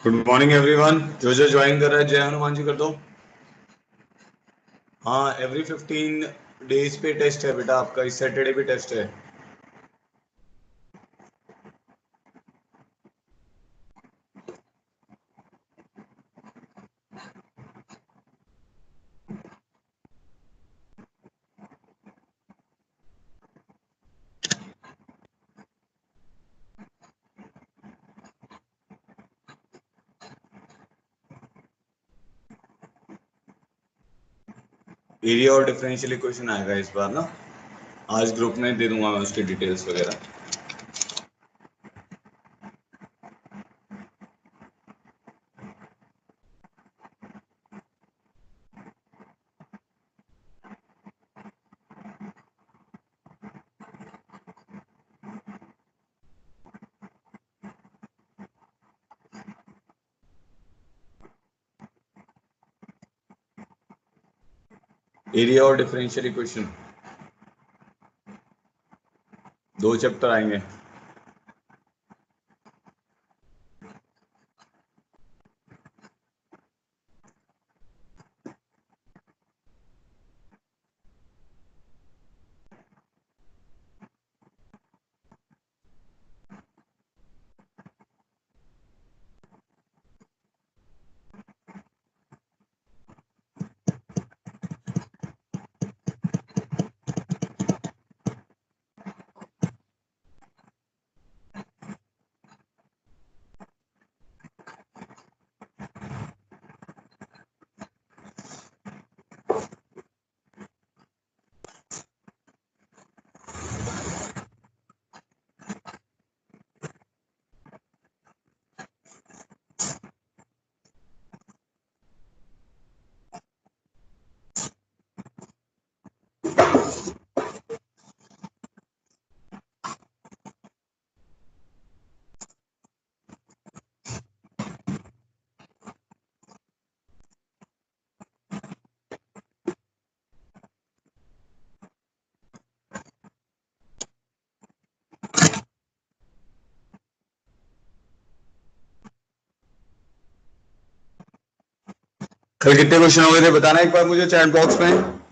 Good morning everyone. जो join कर रहा है जय हनुमान जी कर दो। हाँ, एवरी 15 डेज पे टेस्ट है बेटा आपका। इस सैटरडे भी टेस्ट है। एरिया और डिफरेंशियल इक्वेशन आएगा इस बार ना। आज ग्रुप में दे दूंगा मैं उसकी डिटेल्स वगैरह। एरिया और डिफरेंशियल इक्वेशन 2 चैप्टर आएंगे। कल कितने क्वेश्चन हो गए थे बताना एक बार मुझे चैट बॉक्स में।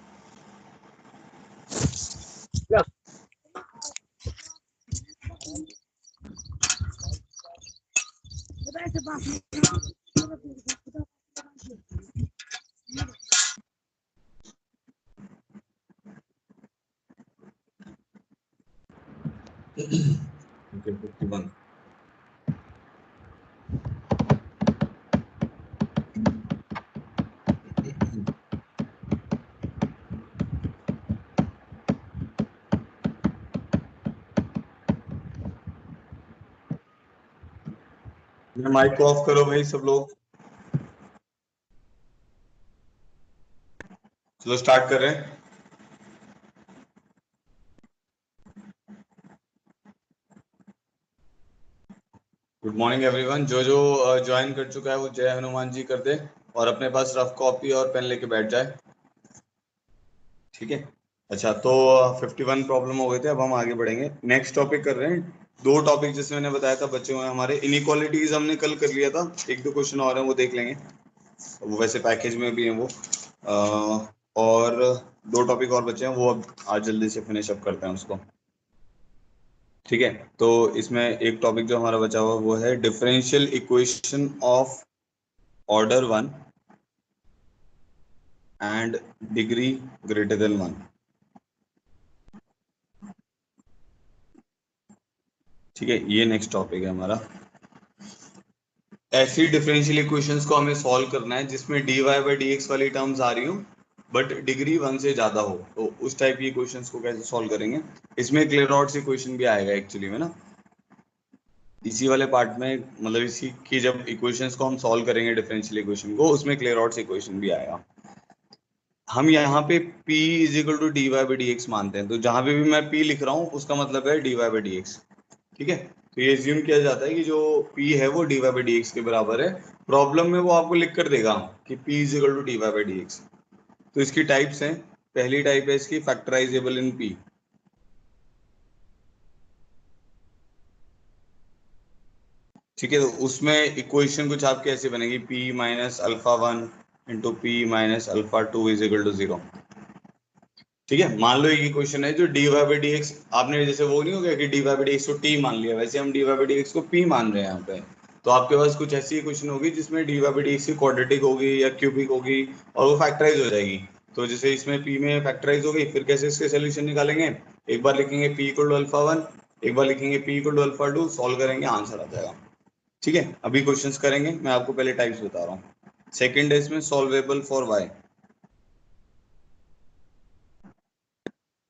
Okay, 51। माइक को ऑफ करो भाई सब लोग। चलो स्टार्ट कर रहे हैं। Good morning everyone. जो ज्वाइन कर चुका है वो जय हनुमान जी कर दे और अपने पास रफ कॉपी और पेन लेके बैठ जाए। ठीक है। अच्छा, तो 51 प्रॉब्लम हो गए थे। अब हम आगे बढ़ेंगे, नेक्स्ट टॉपिक कर रहे हैं। 2 टॉपिक जैसे मैंने बताया था बच्चे हुए हमारे। इनइक्वालिटीज हमने कल कर लिया था। 1-2 क्वेश्चन और हैं वो देख लेंगे। वो वैसे पैकेज में भी हैं वो। और 2 टॉपिक और बचे हैं वो अब आज जल्दी से फिनिश अप करते हैं उसको। ठीक है। तो इसमें एक टॉपिक जो हमारा बचा हुआ वो है differential equation of order 1 and degree greater than 1। ठीक है, ये नेक्स्ट टॉपिक है हमारा। ऐसी डिफरेंशियल इक्वेशंस को हमें सॉल्व करना है जिसमें dy बाई डी एक्स वाली टर्म्स आ रही हो बट डिग्री 1 से ज्यादा हो। तो उस टाइप की इक्वेशंस को कैसे सॉल्व करेंगे। इसमें क्लेरॉट्स इक्वेशन भी आएगा एक्चुअली में ना। इसी वाले पार्ट में मतलब इसी की जब इक्वेशंस को हम सॉल्व करेंगे डिफरेंशियल इक्वेशन को, उसमें क्लेरॉट्स इक्वेशन भी आएगा। हम यहाँ पे p is equal to d y by d x मानते हैं। तो जहां पे भी मैं p लिख रहा हूँ उसका मतलब है dy बाई डी एक्स। ठीक है। तो ये एज्यूम किया जाता है कि जो p है वो dy बाई डी एक्स के बराबर है। प्रॉब्लम में वो आपको लिख कर देगा कि p is equal to d y by d x. तो इसकी टाइप्स हैं। पहली टाइप है इसकी फैक्टराइजेबल इन p। ठीक है, तो उसमें इक्वेशन कुछ आपकी ऐसी बनेगी, p minus alpha one into p minus alpha two is equal to zero. ठीक है, मान लो एक इक्वेशन है जो d y by d x, आपने जैसे वो नहीं हो गया कि d y by d x को टी मान लिया, वैसे हम d y by d x को पी मान रहे हैं यहाँ पे। तो आपके पास कुछ ऐसी इक्वेशन होगी जिसमें d y by d x की क्वाड्रेटिक होगी या क्यूबिक होगी और वो फैक्टराइज हो जाएगी। तो जैसे इसमें पी में फैक्टराइज हो गई, फिर कैसे इसके सोल्यूशन निकालेंगे, एक बार लिखेंगे p equal to alpha one, एक बार लिखेंगे p equal to alpha two, solve करेंगे, आंसर आ जाएगा। ठीक है, अभी क्वेश्चंस करेंगे, मैं आपको पहले टाइप्स बता रहा हूँ। सेकंड है इसमें सॉल्वेबल फॉर वाई।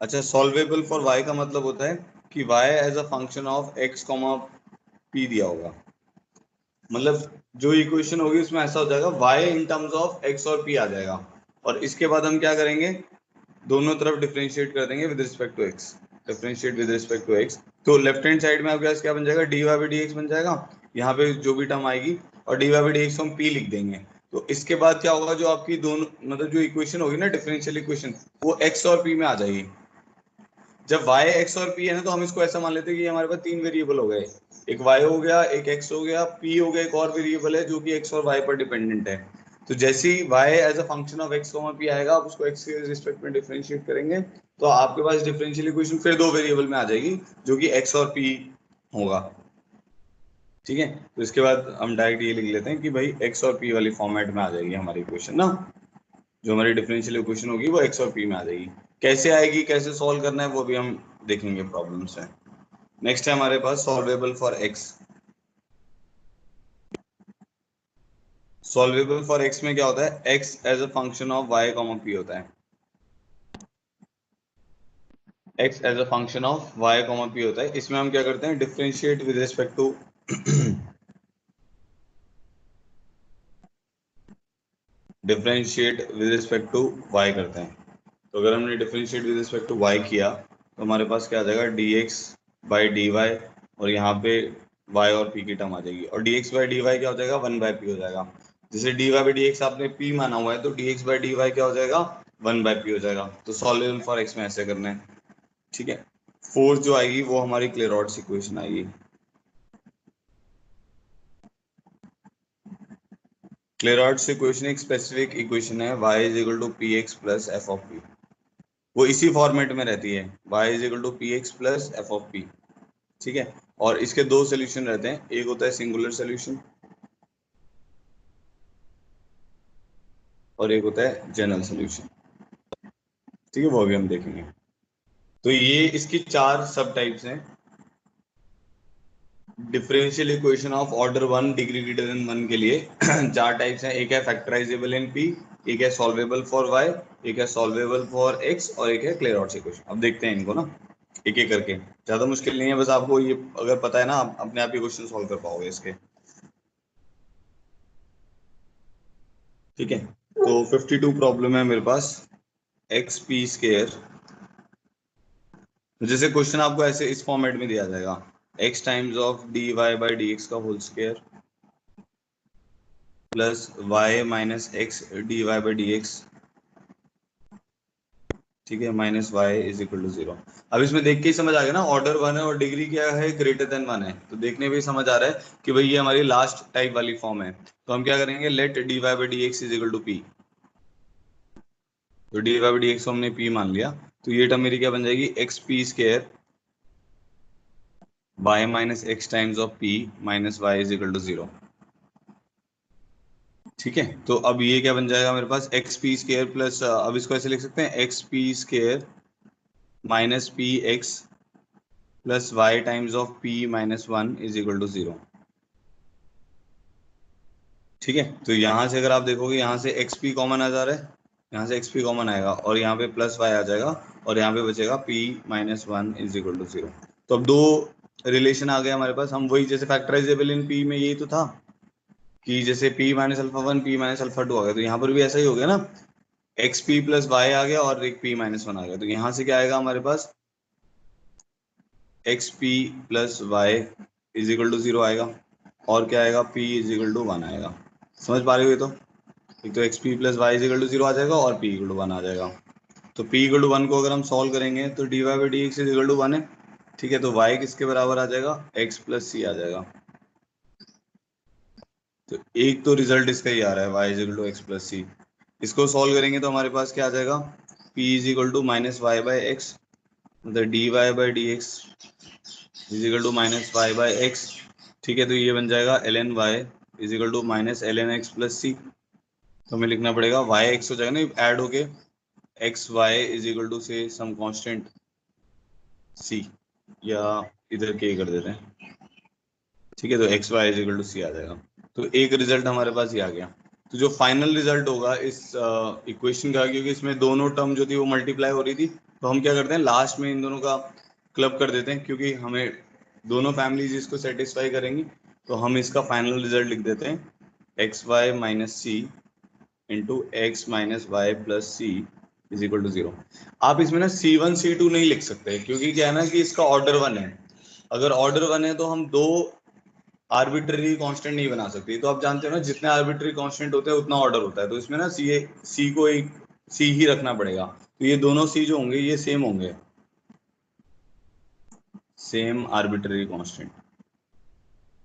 अच्छा, सॉल्वेबल फॉर y का मतलब होता है कि y as a function of x comma p दिया होगा। मतलब जो इक्वेशन होगी उसमें ऐसा हो जाएगा y in terms of x और p आ जाएगा, और इसके बाद हम क्या करेंगे, दोनों तरफ डिफरेंशिएट कर देंगे with respect to x, differentiate with respect to x। तो लेफ्ट हैंड साइड में आपके पास क्या बन जाएगा, d y by d x बन जाएगा, यहाँ पे जो भी टर्म आएगी, और d y by d x हम p लिख देंगे। तो इसके बाद क्या होगा, जो आपकी दोनों मतलब जो इक्वेशन होगी ना डिफरेंशियल इक्वेशन, वो x और p में आ जाएगी। जब y x और p है ना, तो हम इसको ऐसा मान लेते हैं कि हमारे पास तीन वेरिएबल हो गए, एक y हो गया, एक x हो गया, p हो गया, एक और वेरिएबल है जो कि x और y पर डिपेंडेंट है। तो जैसे ही y as a function of x, p आएगा, आप उसको x के रिस्पेक्ट में डिफरेंशिएट करेंगे, तो आपके पास डिफरेंशियल इक्वेशन फिर दो वेरिएबल में आ जाएगी जो कि x और p होगा। ठीक है, तो इसके बाद हम डायरेक्ट ये लिख लेते हैं कि भाई x और p वाली फॉर्मेट में आ जाएगी हमारी इक्वेशन ना, जो हमारी डिफरेंशियल इक्वेशन होगी वो x और p में आ जाएगी। कैसे आएगी, कैसे सॉल्व करना है, वो भी हम देखेंगे प्रॉब्लम्स है। नेक्स्ट है हमारे पास solvable for x। Solvable for x में क्या होता है, x as a function of y comma p होता है। x as a function of y comma p होता है। इसमें हम क्या करते हैं, differentiate with respect to differentiate with respect to y करते हैं। तो अगर हमने differentiate with respect to y किया, तो हमारे पास क्या आ जाएगा, dx बाई डी वाई, और यहाँ पे y और p की टर्म आ जाएगी, और dx बाई डी वाई क्या हो जाएगा, वन बाई p हो जाएगा। जैसे dy बाई डी एक्स आपने p माना हुआ है, तो dx बाई डी वाई क्या हो जाएगा, वन बाई p हो जाएगा। तो सॉल्वेबल फॉर x में ऐसे करना है। ठीक है, फोर्थ जो आएगी वो हमारी क्लेरॉट्स इक्वेशन आएगी। क्लेरॉट्स इक्वेशन एक स्पेसिफिक इक्वेशन है, y is equal to p x plus f of p. वो इसी फॉर्मेट में रहती है, y is equal to p x plus f of p. ठीक है, और इसके दो सोल्यूशन रहते हैं, एक होता है सिंगुलर सोल्यूशन और एक होता है जनरल सोल्यूशन। ठीक है, वो अभी हम देखेंगे। तो ये इसकी चार सब टाइप्स हैं। Differential equation of order one degree greater than one के लिए चार टाइप्स हैं, एक है फैक्टराइजेबल इन पी, एक है सॉल्वेबल फॉर वाई, एक है सॉल्वेबल फॉर एक्स, और एक है क्लेरॉट्स इक्वेशन। अब देखते हैं इनको ना एक एक करके, ज्यादा मुश्किल नहीं है, बस आपको ये अगर पता है ना, आप अपने आप ही क्वेश्चन सॉल्व कर पाओगे इसके। ठीक है, तो 52 प्रॉब्लम है मेरे पास। एक्स पी स्केयर, जैसे क्वेश्चन आपको ऐसे इस फॉर्मेट में दिया जाएगा, x times of d y by d x का whole square plus y minus x d y by d x, ठीक है, minus y is equal to zero. अब इसमें देख के ही समझ आ गया ना, ऑर्डर वन है और डिग्री क्या है, ग्रेटर देन वन है, तो देखने में ही समझ आ रहा है कि भाई ये हमारी लास्ट टाइप वाली फॉर्म है। तो हम क्या करेंगे, let d y by d x is equal to p. तो d y by d x हमने पी मान लिया, तो ये टर्म मेरी क्या बन जाएगी, x p square y minus x times of p minus y is equal to zero. ठीक है, तो अब ये क्या बन जाएगा मेरे पास, एक्स पी स्केयर प्लस, अब इसको ऐसे लिख सकते हैं, x p square minus P x plus y times of p minus one is equal to zero. ठीक है, तो यहाँ से अगर आप देखोगे, यहाँ से एक्स पी कॉमन आ जा रहा है, यहाँ से एक्स पी कॉमन आएगा, और यहाँ पे प्लस वाई आ जाएगा, और यहाँ पे बचेगा p minus one is equal to zero. तो अब दो रिलेशन आ गए हमारे पास, हम वही जैसे फैक्टराइजेबल इन पी में यही तो था कि जैसे p minus alpha one p minus alpha two आ गया, तो यहाँ पर भी ऐसा ही हो गया ना, एक्स पी प्लस वाई आ गया और एक पी माइनस वन आ गया। तो यहाँ से क्या आएगा हमारे पास, x p plus y is equal to zero आएगा, और क्या आएगा, p is equal to one आएगा। समझ पा रहे हो ये तो, एक तो x p plus y is equal to zero आ जाएगा और पी इक्वल टू वन आ जाएगा। तो पी इक्वल टू वन को अगर हम सॉल्व करेंगे, तो d y by d x is equal to one है। ठीक है, तो वाई किसके बराबर आ जाएगा, एक्स प्लस सी आ जाएगा। तो एक तो रिजल्ट इसका ही आ रहा है y is equal to x plus c. इसको सॉल्व करेंगे तो हमारे पास क्या आ जाएगा, p is equal to minus y by x, मतलब d y by d x is equal to minus y by x. ठीक है, तो ये बन जाएगा l n y is equal to minus l n x plus c. तो हमें लिखना पड़ेगा वाई एक्स हो जाएगा ना ऐड होके, x y is equal to से सम कांस्टेंट सी, या इधर के कर देते हैं। ठीक है, तो x y is equal to c आ जाएगा। तो एक रिजल्ट हमारे पास ये आ गया। तो जो फाइनल रिजल्ट होगा इस इक्वेशन का, क्योंकि इसमें दोनों टर्म जो थी वो मल्टीप्लाई हो रही थी, तो हम क्या करते हैं लास्ट में इन दोनों का क्लब कर देते हैं, क्योंकि हमें दोनों फैमिलीज इसको सेटिस्फाई करेंगी। तो हम इसका फाइनल रिजल्ट लिख देते हैं x y minus c into x minus y plus c is equal to zero. आप इसमें ना C1 C2 नहीं लिख सकते, क्योंकि क्या है ना कि इसका ऑर्डर 1 है। अगर ऑर्डर 1 है तो हम दो आर्बिट्ररी कांस्टेंट नहीं बना सकते। तो आप जानते हो ना, जितने आर्बिट्ररी कांस्टेंट होते हैं उतना ऑर्डर होता है। तो इसमें ना सी को एक सी ही रखना पड़ेगा। तो ये दोनों सी जो होंगे ये सेम होंगे, सेम आर्बिट्ररी कांस्टेंट।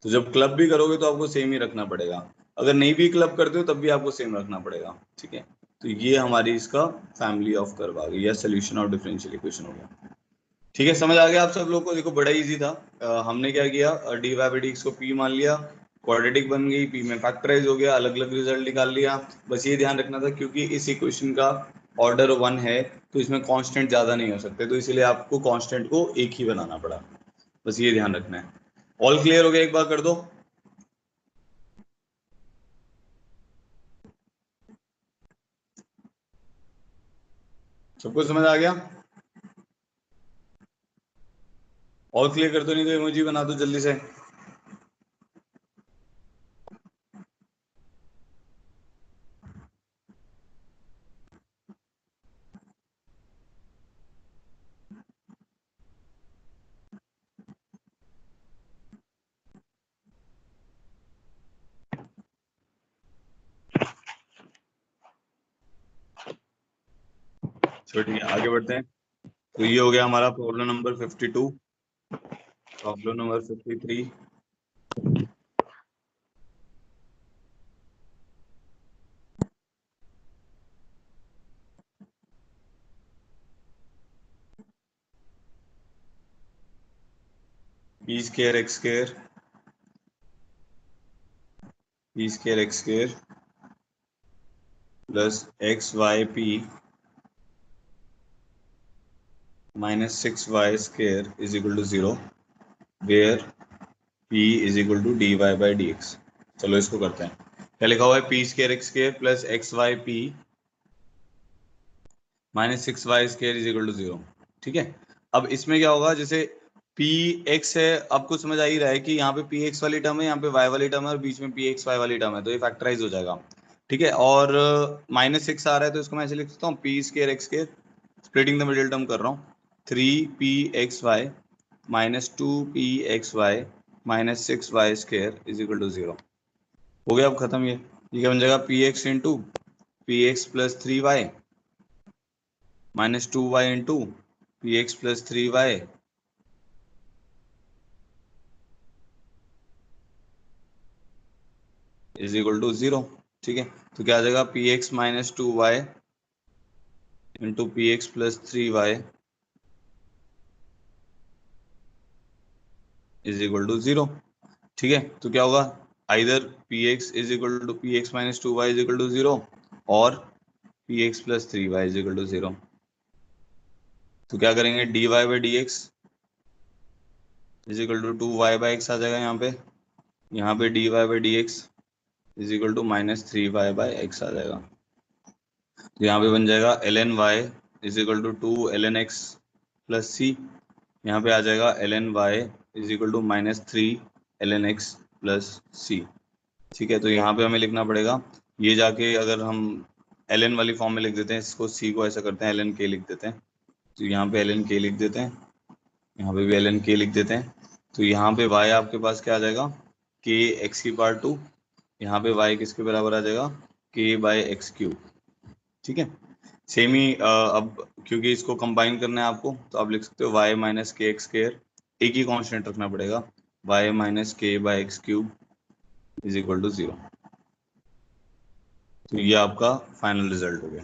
तो जब क्लब भी करोगे तो आपको सेम ही रखना पड़ेगा, अगर नहीं भी क्लब करते हो तब भी आपको सेम रखना पड़ेगा। ठीक है, तो ये हमारी इसका फैमिली ऑफ कर्व आ गई, या सोल्यूशन ऑफ डिफरेंशियल इक्वेशन हो गया। ठीक है, समझ आ गया आप सब लोग को? देखो बड़ा इजी था। हमने क्या किया, d y by d x को पी मान लिया, क्वाड्रेटिक बन गई, पी में फैक्टराइज हो गया, अलग अलग रिजल्ट निकाल लिया। बस ये ध्यान रखना था क्योंकि इस इक्वेशन का ऑर्डर 1 है, तो इसमें कांस्टेंट ज्यादा नहीं हो सकते, तो इसीलिए आपको कांस्टेंट को एक ही बनाना पड़ा। बस ये ध्यान रखना है। ऑल क्लियर हो गया? एक बार कर दो। सबको समझ आ गया? ऑल क्लियर कर दो, नहीं तो इमोजी बना दो जल्दी से। चलो ठीक है, आगे बढ़ते हैं। तो ये हो गया हमारा problem number 52। Problem number 53। P square x square, p square x square plus x y p minus 6y square is equal to zero, where p is equal to d y by d x. चलो इसको करते हैं। क्या लिखा हुआ है, p square x square plus x y p minus 6y square is equal to zero. ठीक है, अब इसमें क्या होगा, जैसे पी एक्स है, आपको समझ आ ही रहा है कि यहाँ पे पी एक्स वाली टर्म है, यहाँ पे वाई वाली टर्म है, और बीच में पी एक्स वाई वाली टर्म है, तो ये फैक्टराइज हो जाएगा। ठीक है, और माइनस 6 आ रहा है, तो इसको मैं ऐसे लिख सकता हूँ p square x square, splitting the middle term कर रहा हूँ, 3pxy minus 2pxy minus 6y square is equal to zero. हो गया, अब खत्म। ये क्या बन जाएगा, p x into p x plus 3y minus 2y into p x plus 3y is equal to zero. ठीक है, तो क्या आ जाएगा, p x minus 2y into p x plus 3y is equal to zero. ठीक है, तो क्या होगा, either p x is equal to p x minus 2y is equal to zero, और p x plus 3y is equal to zero. तो क्या करेंगे, d y by d x is equal to 2y/x आ जाएगा यहाँ पे d y by d x is equal to minus 3y/x आ जाएगा। तो यहाँ पे बन जाएगा l n y is equal to 2 ln x plus c. यहाँ पे आ जाएगा l n y is equal to minus 3 ln x plus c. ठीक है, तो यहाँ पे हमें लिखना पड़ेगा, ये जाके अगर हम एल एन वाली फॉर्म में लिख देते हैं, इसको सी को ऐसा करते हैं एल एन के लिख देते हैं। तो यहाँ पे एल एन के लिख देते हैं, यहाँ पे भी एल एन के लिख देते हैं। तो यहाँ पे y आपके पास क्या आ जाएगा, k x की पावर 2, यहाँ पे y किसके बराबर आ जाएगा, k बाई एक्स क्यूब। ठीक है, सेम ही अब क्योंकि इसको कंबाइन करना है आपको, तो आप लिख सकते हो y minus k x square, एक ही कांस्टेंट रखना पड़ेगा, y minus k by x cube is equal to zero. तो ये आपका फाइनल रिजल्ट हो गया।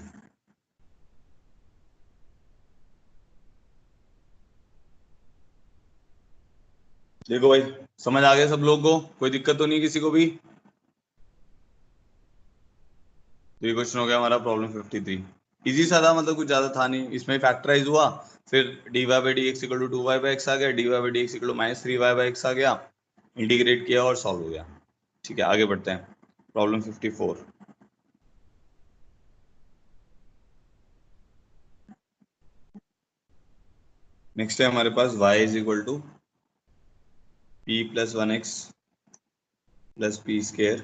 देखो भाई, समझ आ गया सब लोग को, कोई दिक्कत तो नहीं किसी को भी? तो ये क्वेश्चन हो गया हमारा प्रॉब्लम 53। इजी सा था, मतलब कुछ ज्यादा था नहीं, इसमें फैक्टराइज हुआ, फिर d y by d x equal to 2y/x आ गया, d y by d x equal to -3y/x आ गया, इंटीग्रेट किया और सॉल्व हो गया। ठीक है, आगे बढ़ते हैं। प्रॉब्लम 54। नेक्स्ट है हमारे पास y is equal to p+1x plus p square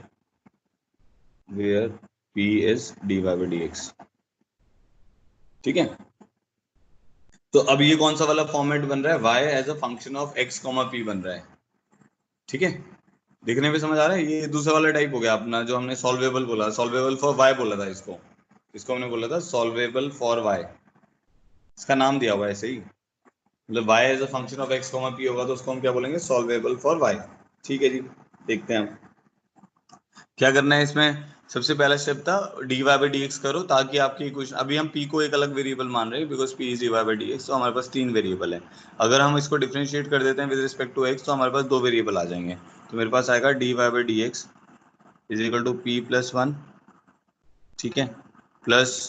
where p is d y by d x. ठीक है, तो अब ये कौन सा वाला फॉर्मेट बन रहा है? y as a function of x, p बन रहा है। ठीक है, दिखने में समझ आ रहा है? ये दूसरा वाला टाइप हो गया अपना, जो हमने सॉल्वेबल बोला, सॉल्वेबल फॉर y बोला था इसको। इसको हमने बोला था सॉल्वेबल फॉर y, इसका नाम दिया हुआ है ऐसे ही। मतलब y as a function of x, p होगा तो उसको हम क्या बोलेंगे? Solvable for y। ठीक है जी, देखते हैं हम क्या करना है इसमें। सबसे पहला स्टेप था d y by d x करो, ताकि आपकी इक्वेशन, अभी हम p को एक अलग वेरिएबल मान रहे हैं because p is d y by d x, तो हमारे पास तीन वेरिएबल है। अगर हम इसको डिफरेंशिएट कर देते हैं विद रिस्पेक्ट टू x, तो हमारे पास दो वेरिएबल आ जाएंगे। तो मेरे पास आएगा d y by d x is equal to p+1, ठीक है, प्लस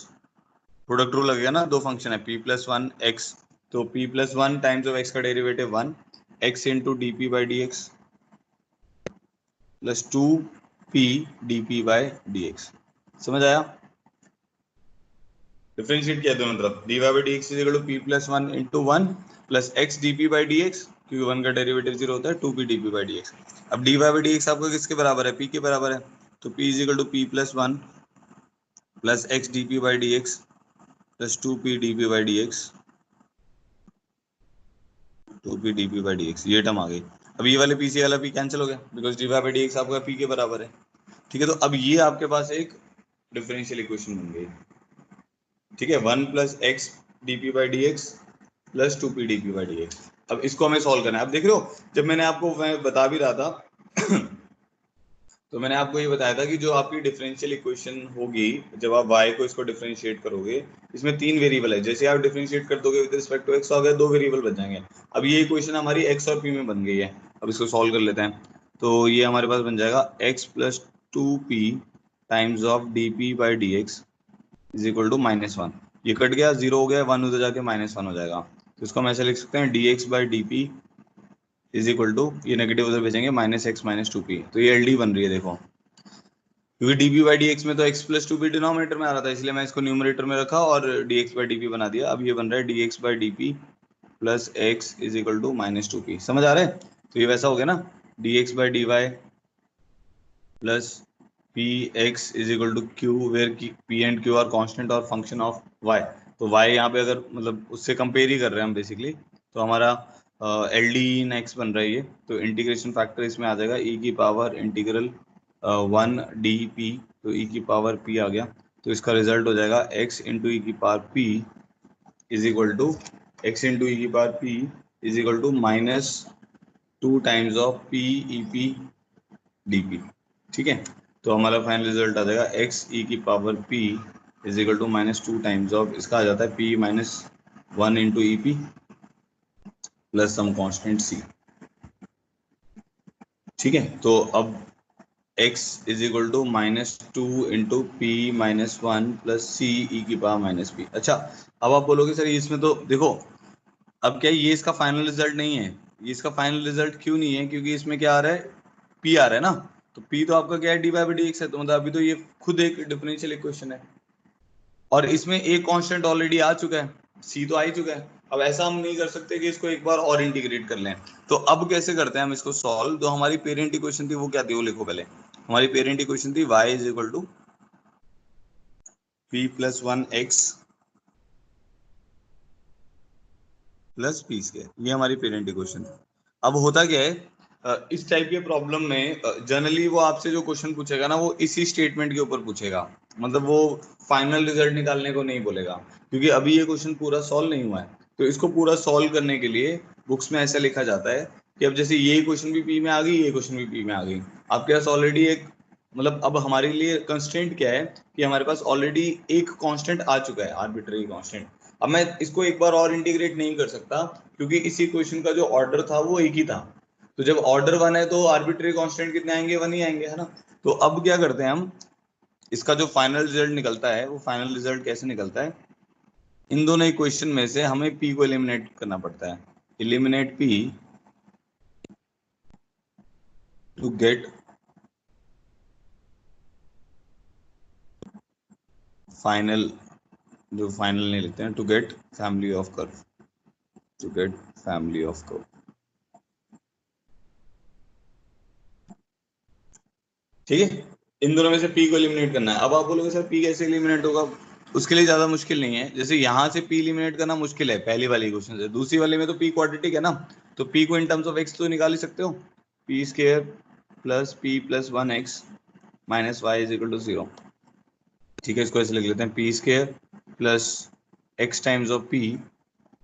प्रोडक्ट रूल लगेगा ना, दो फंक्शन है p+1 x, तो p+1 टाइम्स ऑफ x का derivative 1, x into d p by d x plus 2p d p by d x. समझ आया? डिफरेंशिएट किया दोनों तरफ, d y by d x is equal to p+1 into 1 plus x d p by d x, क्योंकि 1 का derivative 0 होता है, 2p d p by d x. अब d y by d x आपका किसके बराबर है? p के बराबर है, तो p is equal to p+1 plus x d p by d x plus 2p d p by d x, 2p d p by d x, ये term आ गई। अब ये वाले p से वाला p कैंसिल हो गया because d y by d x आपका p के बराबर है। ठीक है, तो अब ये आपके पास एक डिफरेंशियल इक्वेशन बन गई। ठीक है, 1 plus x d p by d x plus 2p d p by d x. अब इसको हमें सॉल्व करना है। अब देख रहे हो, जब मैंने आपको मैं बता भी रहा था तो मैंने आपको ये बताया था कि जो आपकी डिफरेंशियल इक्वेशन होगी, जब आप y को इसको डिफरेंशिएट करोगे, इसमें तीन वेरिएबल है, जैसे आप डिफरेंशिएट कर दोगे विद रिस्पेक्ट टू x, हो गया, दो वेरिएबल बच जाएंगे। अब ये इक्वेशन हमारी x और p में बन गई है। अब इसको सॉल्व कर लेते हैं, तो ये हमारे पास बन जाएगा x plus 2p times of d p by d x is equal to -1। ये कट गया, जीरो हो गया, 1 उधर जाके -1 हो जाएगा, तो इसको हम ऐसे लिख सकते हैं d x by d p is equal to, ये नेगेटिव उधर भेजेंगे, -x माइनस 2p, तो ये एल डी बन रही है देखो, क्योंकि D p by d x में तो x प्लस 2p डिनोमिनेटर में आ रहा था, इसलिए मैं इसको न्यूमरेटर में रखा और dx बाई डी पी बना दिया। अब ये बन रहा है dx by d p plus x is equal to -2p। समझ आ रहा है? तो ये वैसा हो गया ना, dx by d y plus p x is equal to q, where p and q are constant और फंक्शन ऑफ y। तो y यहाँ पे अगर मतलब उससे कंपेयर ही कर रहे हैं हम बेसिकली, तो हमारा एल डी इन एक्स बन रहा है ये, तो इंटीग्रेशन फैक्टर इसमें आ जाएगा e की पावर इंटीग्रल 1 डी पी, तो e की पावर p आ गया, तो इसका रिजल्ट हो जाएगा x इंटू ई की power p is equal to, x into e की power p is equal to -2 times of p e p d p. ठीक है, तो हमारा फाइनल रिजल्ट आ जाएगा x ई की power p is equal to -2 times of, इसका आ जाता है p-1 into e p plus some constant c। ठीक है, तो अब x is equal to -2 into p-1 plus c e की पावर -p। अच्छा, अब आप बोलोगे सर इसमें तो देखो, अब क्या ये इसका फाइनल रिजल्ट नहीं है? ये इसका फाइनल रिजल्ट क्यों नहीं है? क्योंकि इसमें क्या आ रहा है? p आ रहा है ना, तो p तो आपका क्या है? D y by d x है, तो मतलब अभी तो ये खुद एक डिफरेंशियल इक्वेशन है, और इसमें एक कांस्टेंट ऑलरेडी आ चुका है, c तो आ ही चुका है। अब ऐसा हम नहीं कर सकते कि इसको एक बार और इंटीग्रेट कर लें, तो अब कैसे करते हैं हम इसको सॉल्व? तो हमारी पेरेंट इक्वेशन थी वो क्या थी, वो लिखो पहले। हमारी पेरेंट इक्वेशन थी y is equal to p+1x plus p square, ये हमारी पेरेंट इक्वेशन है। अब होता क्या है, इस टाइप के प्रॉब्लम में जनरली वो आपसे जो क्वेश्चन पूछेगा ना, वो इसी स्टेटमेंट के ऊपर पूछेगा, मतलब वो फाइनल रिजल्ट निकालने को नहीं बोलेगा, क्योंकि अभी ये क्वेश्चन पूरा सॉल्व नहीं हुआ है। तो इसको पूरा सॉल्व करने के लिए बुक्स में ऐसा लिखा जाता है कि अब जैसे ये क्वेश्चन भी पी में आ गई, ये क्वेश्चन भी पी में आ गई, आपके पास ऑलरेडी एक मतलब अब हमारे लिए कंस्ट्रेंट क्या है कि हमारे पास ऑलरेडी एक कांस्टेंट आ चुका है, आर्बिट्ररी कांस्टेंट। अब मैं इसको एक बार और इंटीग्रेट नहीं कर सकता क्योंकि इसी क्वेश्चन का जो ऑर्डर था वो एक ही था। तो जब ऑर्डर वन है तो आर्बिट्ररी कांस्टेंट कितने आएंगे, वन ही आएंगे, है ना। तो अब क्या करते हैं हम, इसका जो फाइनल रिजल्ट निकलता है वो फाइनल रिजल्ट कैसे निकलता है, इन दोनों इक्वेशन में से हमें पी को एलिमिनेट करना पड़ता है। Eliminate p to get final, जो फाइनल नहीं लिखते हैं, to get family of curve, to get family of curve. ठीक है, इन दोनों में से पी को एलिमिनेट करना है। अब आप बोलोगे सर पी कैसे एलिमिनेट होगा, उसके लिए ज्यादा मुश्किल नहीं है। जैसे यहां से पी एलिमिनेट करना मुश्किल है पहली वाली क्वेश्चन से, दूसरी वाले में तो पी क्वाड्रेटिक है ना, तो पी को इन टर्म्स ऑफ एक्स तो निकाल ही सकते हो। P square plus p plus one x minus y is equal to zero. ठीक है, इसको ऐसे लिख लेते हैं, p square plus x times of p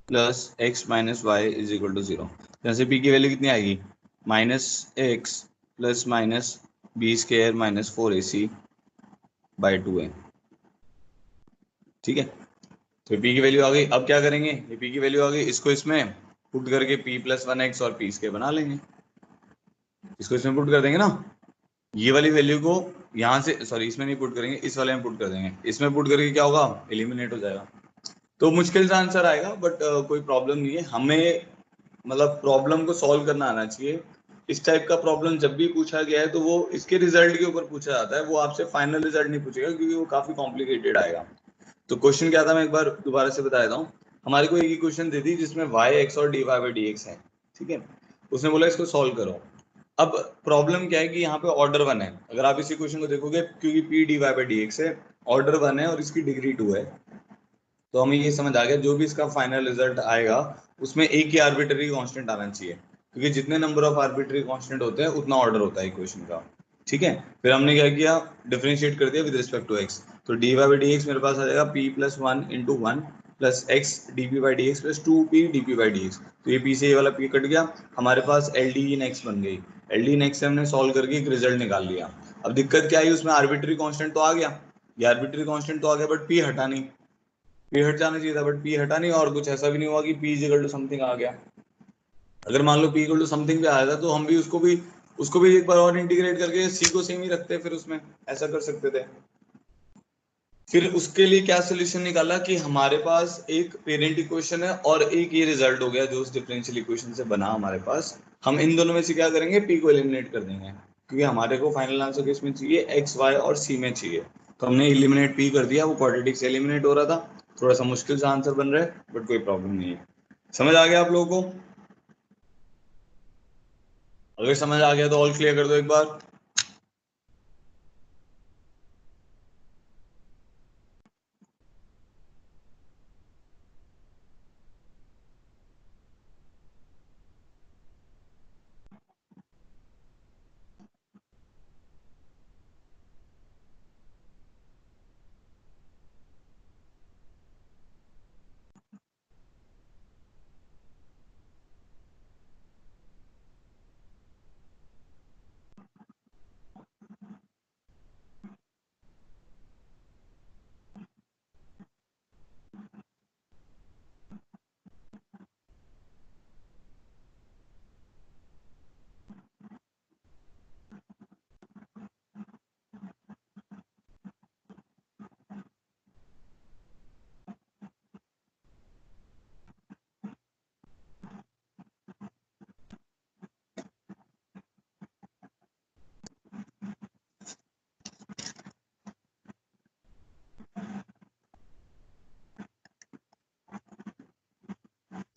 plus x minus y is equal to zero. यहाँ से पी की वैल्यू कितनी आएगी, minus x plus minus b square minus four a c by two है। ठीक है, तो पी की वैल्यू आ गई। अब क्या करेंगे, ये पी की वैल्यू आ गई, इसको इसमें पुट करके पी प्लस वन एक्स और पी स्क्वायर बना लेंगे। इसको इसमें पुट कर देंगे ना, ये वाली वैल्यू को यहाँ से, सॉरी इसमें नहीं पुट करेंगे, इस वाले में पुट कर देंगे। इसमें पुट करके क्या होगा, एलिमिनेट हो जाएगा। तो मुश्किल सा आंसर आएगा बट कोई प्रॉब्लम नहीं है। हमें मतलब प्रॉब्लम को सॉल्व करना आना चाहिए। इस टाइप का प्रॉब्लम जब भी पूछा गया है तो वो इसके रिजल्ट के ऊपर पूछा जाता है, वो आपसे फाइनल रिजल्ट नहीं पूछेगा क्योंकि वो काफी कॉम्प्लिकेटेड आएगा। तो क्वेश्चन क्या था, मैं एक बार दोबारा से बता देता हूँ। हमारे को एक ही क्वेश्चन दे दी जिसमें वाई एक्स और d y by d x है। ठीक है, उसने बोला इसको सॉल्व करो। अब प्रॉब्लम क्या है कि यहाँ पे ऑर्डर वन है। अगर आप इसी क्वेश्चन को देखोगे, क्योंकि p d y by d x है, ऑर्डर वन है और इसकी डिग्री टू है, तो हमें ये समझ आ गया जो भी इसका फाइनल रिजल्ट आएगा उसमें एक ही आर्बिट्ररी कांस्टेंट आना चाहिए, क्योंकि जितने नंबर ऑफ आर्बिट्ररी कांस्टेंट होते हैं उतना ऑर्डर होता है इक्वेशन का। ठीक है, फिर हमने क्या किया, डिफरेंशिएट कर दिया विद रिस्पेक्ट टू एक्स। तो d y by d x मेरे पास आ जाएगा p plus one into one plus x d p by d x plus two p d p by d x. तो ये पी से ये वाला पी कट गया, हमारे पास एल डी इन एक्स बन गई। एल डी इन एक्स से हमने सॉल्व करके एक रिजल्ट निकाल लिया। अब दिक्कत क्या आई, उसमें आर्बिट्ररी कांस्टेंट तो आ गया, ये आर्बिट्ररी कांस्टेंट तो आ गया बट पी हटा नहीं। पी हट जाना चाहिए था बट पी हटा नहीं, और कुछ ऐसा भी नहीं हुआ कि पी इक्वल टू समथिंग आ गया। अगर मान लो पी इक्वल टू समथिंग पे आया था तो हम भी उसको भी एक बार और इंटीग्रेट करके सी को सेम ही रखते, फिर उसमें ऐसा कर सकते थे। फिर उसके लिए क्या सोल्यूशन निकाला कि हमारे पास एक पेरेंट इक्वेशन है और एक ये रिजल्ट हो गया जो उस डिफरेंशियल इक्वेशन से बना हमारे पास। हम इन दोनों में से क्या करेंगे, पी को एलिमिनेट कर देंगे क्योंकि हमारे को फाइनल आंसर किसमें चाहिए, एक्स वाई और सी में चाहिए। तो हमने एलिमिनेट पी कर दिया, वो क्वाड्रेटिक से एलिमिनेट हो रहा था। थोड़ा सा मुश्किल सा आंसर बन रहा है बट कोई प्रॉब्लम नहीं है। समझ आ गया आप लोगों को? अगर समझ आ गया तो ऑल क्लियर कर दो एक बार।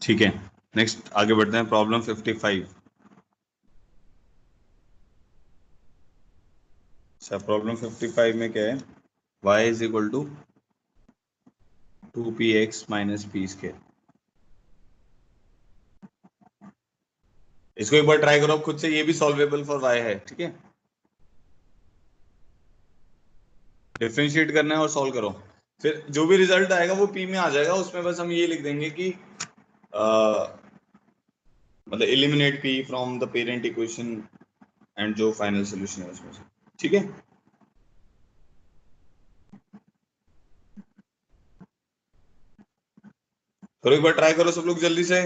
ठीक है, नेक्स्ट आगे बढ़ते हैं, प्रॉब्लम 55। अच्छा, प्रॉब्लम 55 में क्या है, y is equal to two p x minus p square. इसको एक बार ट्राई करो खुद से, ये भी सॉल्वेबल फॉर y है। ठीक है, डिफरेंशिएट करना है और सॉल्व करो, फिर जो भी रिजल्ट आएगा वो p में आ जाएगा। उसमें बस हम ये लिख देंगे कि मतलब eliminate p from the parent equation and जो फाइनल सोल्यूशन है उसमें से। ठीक है, करो एक बार, ट्राई करो सब लोग जल्दी से।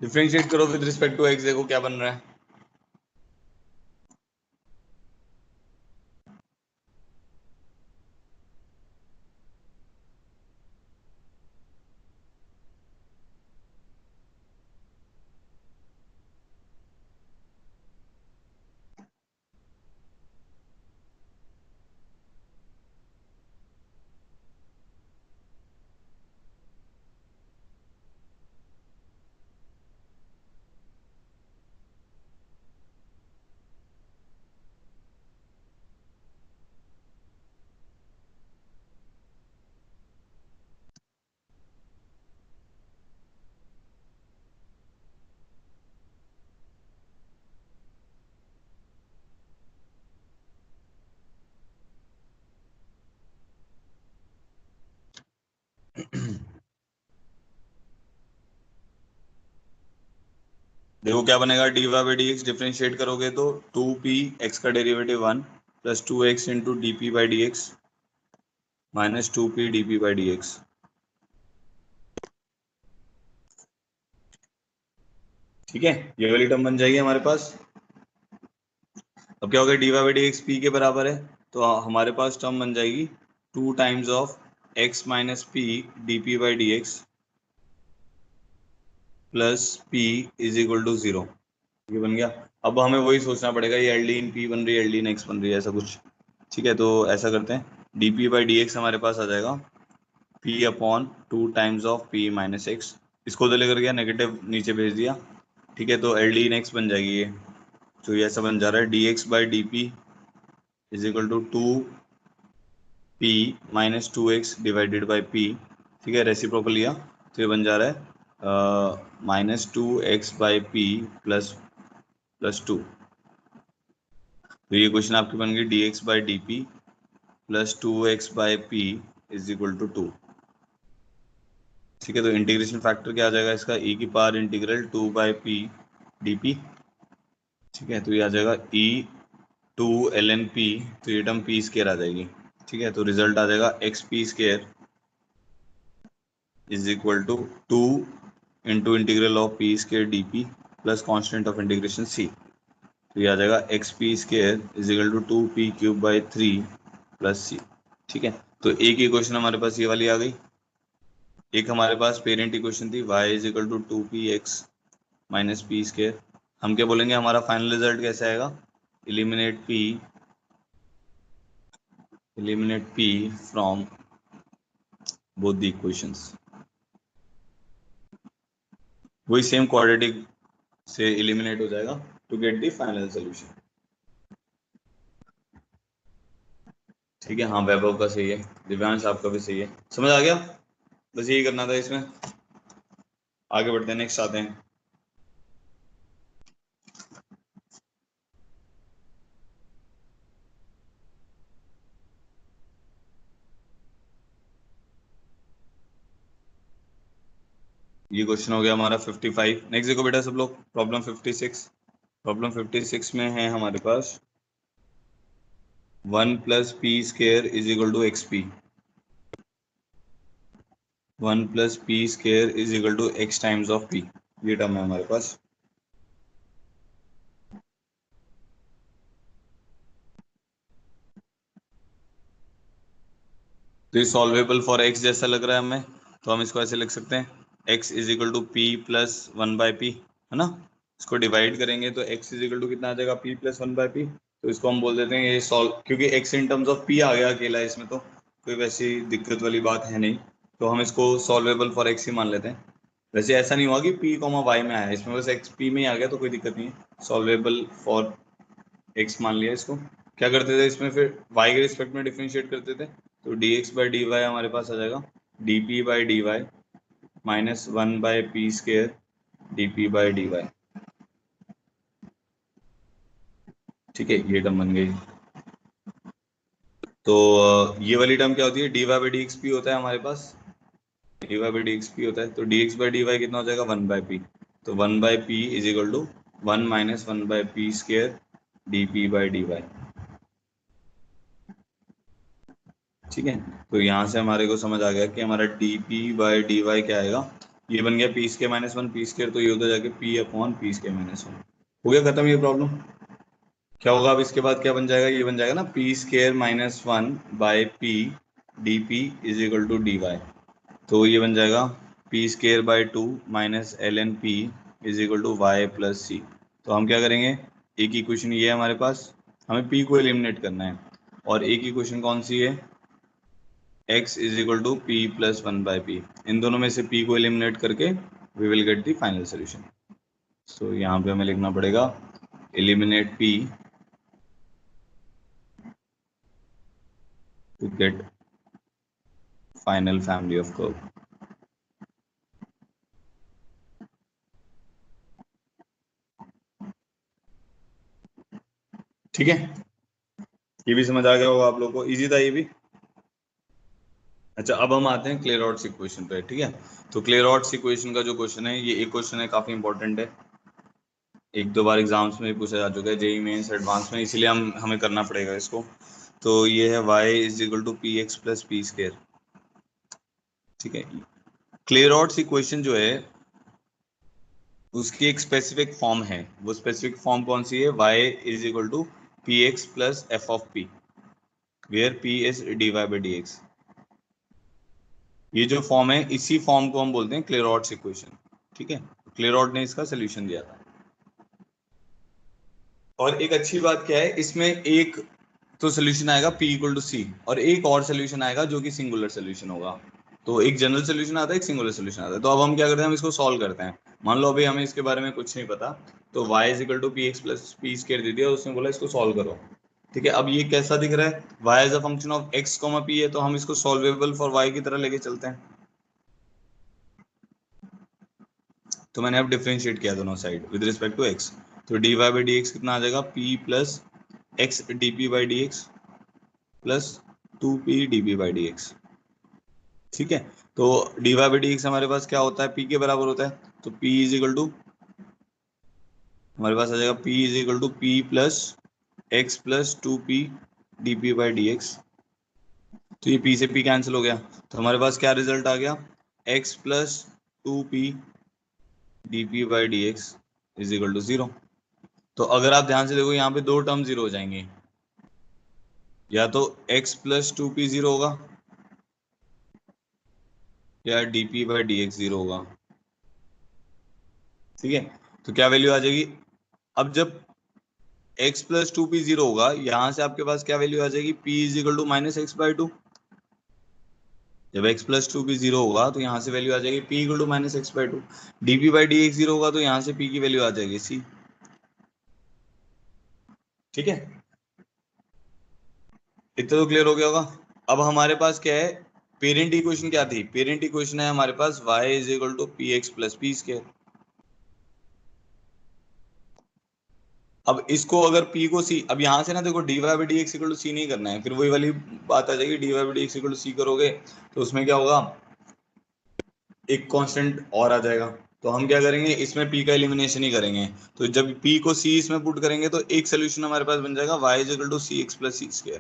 डिफरेंशिएट करो विद रिस्पेक्ट टू एक्स, देखो क्या बन रहा है। देखो क्या बनेगा, d y by d x differentiate करोगे तो 2p एक्स का derivative 1 plus 2x into d p by d x minus 2p d p by d x. ठीक है, ये वाली टर्म बन जाएगी हमारे पास। अब क्या होगा, d y by d x p के बराबर है, तो हमारे पास टर्म बन जाएगी 2 times of x minus p d p by d x plus p is equal to 0। ये बन गया। अब हमें वही सोचना पड़ेगा, ये एल डी इन पी बन रही है, एल डी इन एक्स बन रही है, ऐसा कुछ। ठीक है, तो ऐसा करते हैं, D p by d x हमारे पास आ जाएगा P upon 2 times of p minus x. इसको तो लेकर गया नेगेटिव नीचे भेज दिया। ठीक है, तो एल डी इन एक्स बन जाएगी ये। तो ये ऐसा बन जा रहा है, d x by d p is equal to 2p minus 2x divided by p। ठीक है, रेसिप्रोकल लिया तो ये बन जा रहा है minus 2x by p plus plus 2। तो ये क्वेश्चन आपकी बन गई d x by d p plus 2x by p is equal to 2। ठीक है, तो इंटीग्रेशन फैक्टर क्या आ जाएगा इसका, e की power integral 2 by P d p. ठीक है, तो ये आ जाएगा e 2 ln p, तो ये टर्म p स्केयर आ जाएगी। ठीक है, तो रिजल्ट आ जाएगा x p square is equal to 2 into integral of p square d p plus constant of integration c. तो ये आ जाएगा x p square is equal to 2p cube by 3 plus c. ठीक है, तो एक ही क्वेश्चन हमारे पास ये वाली आ गई। एक हमारे पास पेरेंट इक्वेशन थी y is equal to 2px minus p square. हम क्या बोलेंगे, हमारा फाइनल रिजल्ट कैसे आएगा, eliminate p from both the equations। वही सेम क्वाड्रेटिक से एलिमिनेट हो जाएगा to get the final solution. ठीक है, हाँ वैभव का सही है, दिव्यांश आपका भी सही है, समझ आ गया। बस यही करना था इसमें। आगे बढ़ते हैं, नेक्स्ट आते हैं। ये क्वेश्चन हो गया हमारा 55। नेक्स्ट देखो बेटा सब लोग, प्रॉब्लम 56। प्रॉब्लम 56 में है हमारे पास 1 plus p square is equal to x p. 1 plus p square is equal to x times of p, ये टर्म है हमारे पास। तो ये सॉल्वेबल फॉर एक्स जैसा लग रहा है हमें, तो हम इसको ऐसे लिख सकते हैं, x is equal to p plus 1 by p, है ना। इसको डिवाइड करेंगे तो एक्स इज इक्वल टू कितना आ जाएगा, पी प्लस 1 बाई पी। तो इसको हम बोल देते हैं ये सॉल्व, क्योंकि x in terms of p आ गया अकेला इसमें, तो कोई वैसी दिक्कत वाली बात है नहीं, तो हम इसको सॉल्वेबल फॉर एक्स ही मान लेते हैं। वैसे ऐसा नहीं हुआ कि पी कॉमा वाई में आया, इसमें बस एक्स पी में ही आ गया, तो कोई दिक्कत नहीं है, सॉल्वेबल फॉर एक्स मान लिया इसको। क्या करते थे इसमें, फिर y के रिस्पेक्ट में डिफरेंशिएट करते थे, तो dx बाई डी वाई हमारे पास आ जाएगा dp by d y minus 1/p² dp by d y. ठीक है, ये टर्म बन गई। तो ये वाली टर्म क्या होती है, dy by d x P होता है हमारे पास, dy by d x P होता है, तो dx बाई डी वाई कितना हो जाएगा 1/p, तो 1/p is equal to 1 minus 1/p² dp by d y. ठीक है, तो यहाँ से हमारे को समझ आ गया कि हमारा dp बाई डी वाई क्या आएगा, ये बन गया p²-1 p², तो ये होता जाके p अपॉन p²-1। हो गया खत्म ये प्रॉब्लम। क्या होगा अब इसके बाद, क्या बन जाएगा, ये बन जाएगा ना p²-1 by p dp is equal to dy। तो ये बन जाएगा p² by 2 minus ln p is equal to y plus c. तो हम क्या करेंगे, एक इक्वेशन ये है हमारे पास, हमें p को एलिमिनेट करना है, और एक इक्वेशन कौन सी है, x is equal to p plus 1/p। इन दोनों में से p को एलिमिनेट करके we will get the final solution. So यहाँ पे हमें लिखना पड़ेगा eliminate p to get final family of curve। ठीक है, ये भी समझ आ गया होगा आप लोग को, इजी था ये भी। अच्छा, अब हम आते हैं क्लेरॉट्स इक्वेशन पे। ठीक है, तो क्लेरॉट्स इक्वेशन का जो क्वेश्चन है, ये एक क्वेश्चन है, काफी इंपॉर्टेंट है, एक दो बार एग्जाम्स में भी पूछा जा चुका है, जेई मेंस एडवांस में, इसीलिए हमें करना पड़ेगा इसको। तो ये है y is equal to p x plus p square. ठीक है, क्लेरॉट्स इक्वेशन जो है उसकी एक स्पेसिफिक फॉर्म है, वो स्पेसिफिक फॉर्म कौन सी है, y is equal to p x plus f of p, where p is d y by d x. ये जो फॉर्म है, इसी फॉर्म को हम बोलते हैं क्लेरॉट्स इक्वेशन। ठीक है, क्लेरॉट ने इसका सोल्यूशन दिया था। और एक अच्छी बात क्या है इसमें, एक तो सोल्यूशन आएगा p इक्वल टू सी, और एक और सोल्यूशन आएगा जो कि सिंगुलर सोल्यूशन होगा। तो एक जनरल सोल्यूशन आता है, एक सिंगुलर सोल्यूशन आता है। तो अब हम क्या करते हैं, हम इसको सॉल्व करते हैं। मान लो अभी हमें इसके बारे में कुछ नहीं पता, तो y is equal to p x plus p square दे दिया, उसने बोला इसको सॉल्व करो। ठीक है, अब ये कैसा दिख रहा है, y as a function of x comma p है, तो हम इसको सॉल्वेबल फॉर y की तरह लेके चलते हैं। तो मैंने अब डिफरेंशिएट किया दोनों side with respect to x, तो dy बाई डी एक्स कितना आ जाएगा, p plus x d p by d x plus 2p dp by d x. ठीक है, तो dy बाई डी एक्स हमारे पास क्या होता है, p के बराबर होता है, तो p इज इक्वल टू हमारे पास आ जाएगा p is equal to p plus x plus 2p dp by d x. तो ये p से p कैंसिल हो गया, तो हमारे पास क्या रिजल्ट आ गया, x plus 2p dp by d x is equal to 0। तो अगर आप ध्यान से देखो, यहाँ पे दो टर्म जीरो हो जाएंगे, या तो x प्लस 2p जीरो होगा, या dp by d x zero होगा। ठीक है, तो क्या वैल्यू आ जाएगी, अब जब x प्लस 2p जीरो होगा, यहां से आपके पास क्या वैल्यू आ जाएगी, p is equal to minus x by two. जब x प्लस 2p जीरो होगा, तो यहाँ से वैल्यू आ जाएगी p equal to minus x by two. dp by d x zero होगा, तो यहाँ से p की वैल्यू आ जाएगी c। ठीक है, इतना तो क्लियर हो गया होगा। अब हमारे पास क्या है, पेरेंट इक्वेशन क्या थी, पेरेंट इक्वेशन है हमारे पास y is equal to p x plus p square. अब इसको अगर p को c, अब यहाँ से ना देखो dy by d x equal to c नहीं करना है, फिर वही वाली बात आ जाएगी, dy by d x equal to c करोगे तो उसमें क्या होगा, एक कांस्टेंट और आ जाएगा। तो हम क्या करेंगे, इसमें p का एलिमिनेशन ही करेंगे। तो जब p को c इसमें पुट करेंगे, तो एक सोल्यूशन हमारे पास बन जाएगा y is equal to c x plus c square.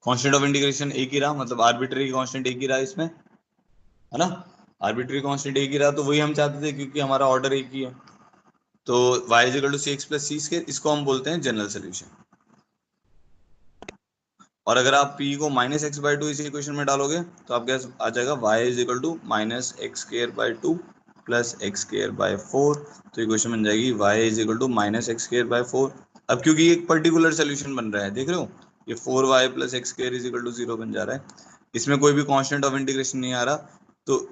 Constant of integration एक ही रहा, मतलब आर्बिट्री कांस्टेंट एक ही रहा इसमें, है ना, आर्बिट्री कांस्टेंट एक ही रहा, तो वही हम चाहते थे क्योंकि हमारा ऑर्डर एक ही है। तो y is equal to c x plus c square, इसको हम बोलते हैं जनरल सोल्यूशन। और अगर आप p को माइनस एक्स बाई टू इस इक्वेशन में डालोगे, तो आपके पास आ जाएगा y is equal to minus x square by two plus x square by four. तो इक्वेशन बन जाएगी y is equal to minus x square by four. अब क्योंकि एक पर्टिकुलर सोल्यूशन बन रहा है, देख रहे हो, ये 4y plus x square is equal to zero बन जा रहा है, इसमें कोई भी कांस्टेंट ऑफ इंटीग्रेशन नहीं आ रहा, तो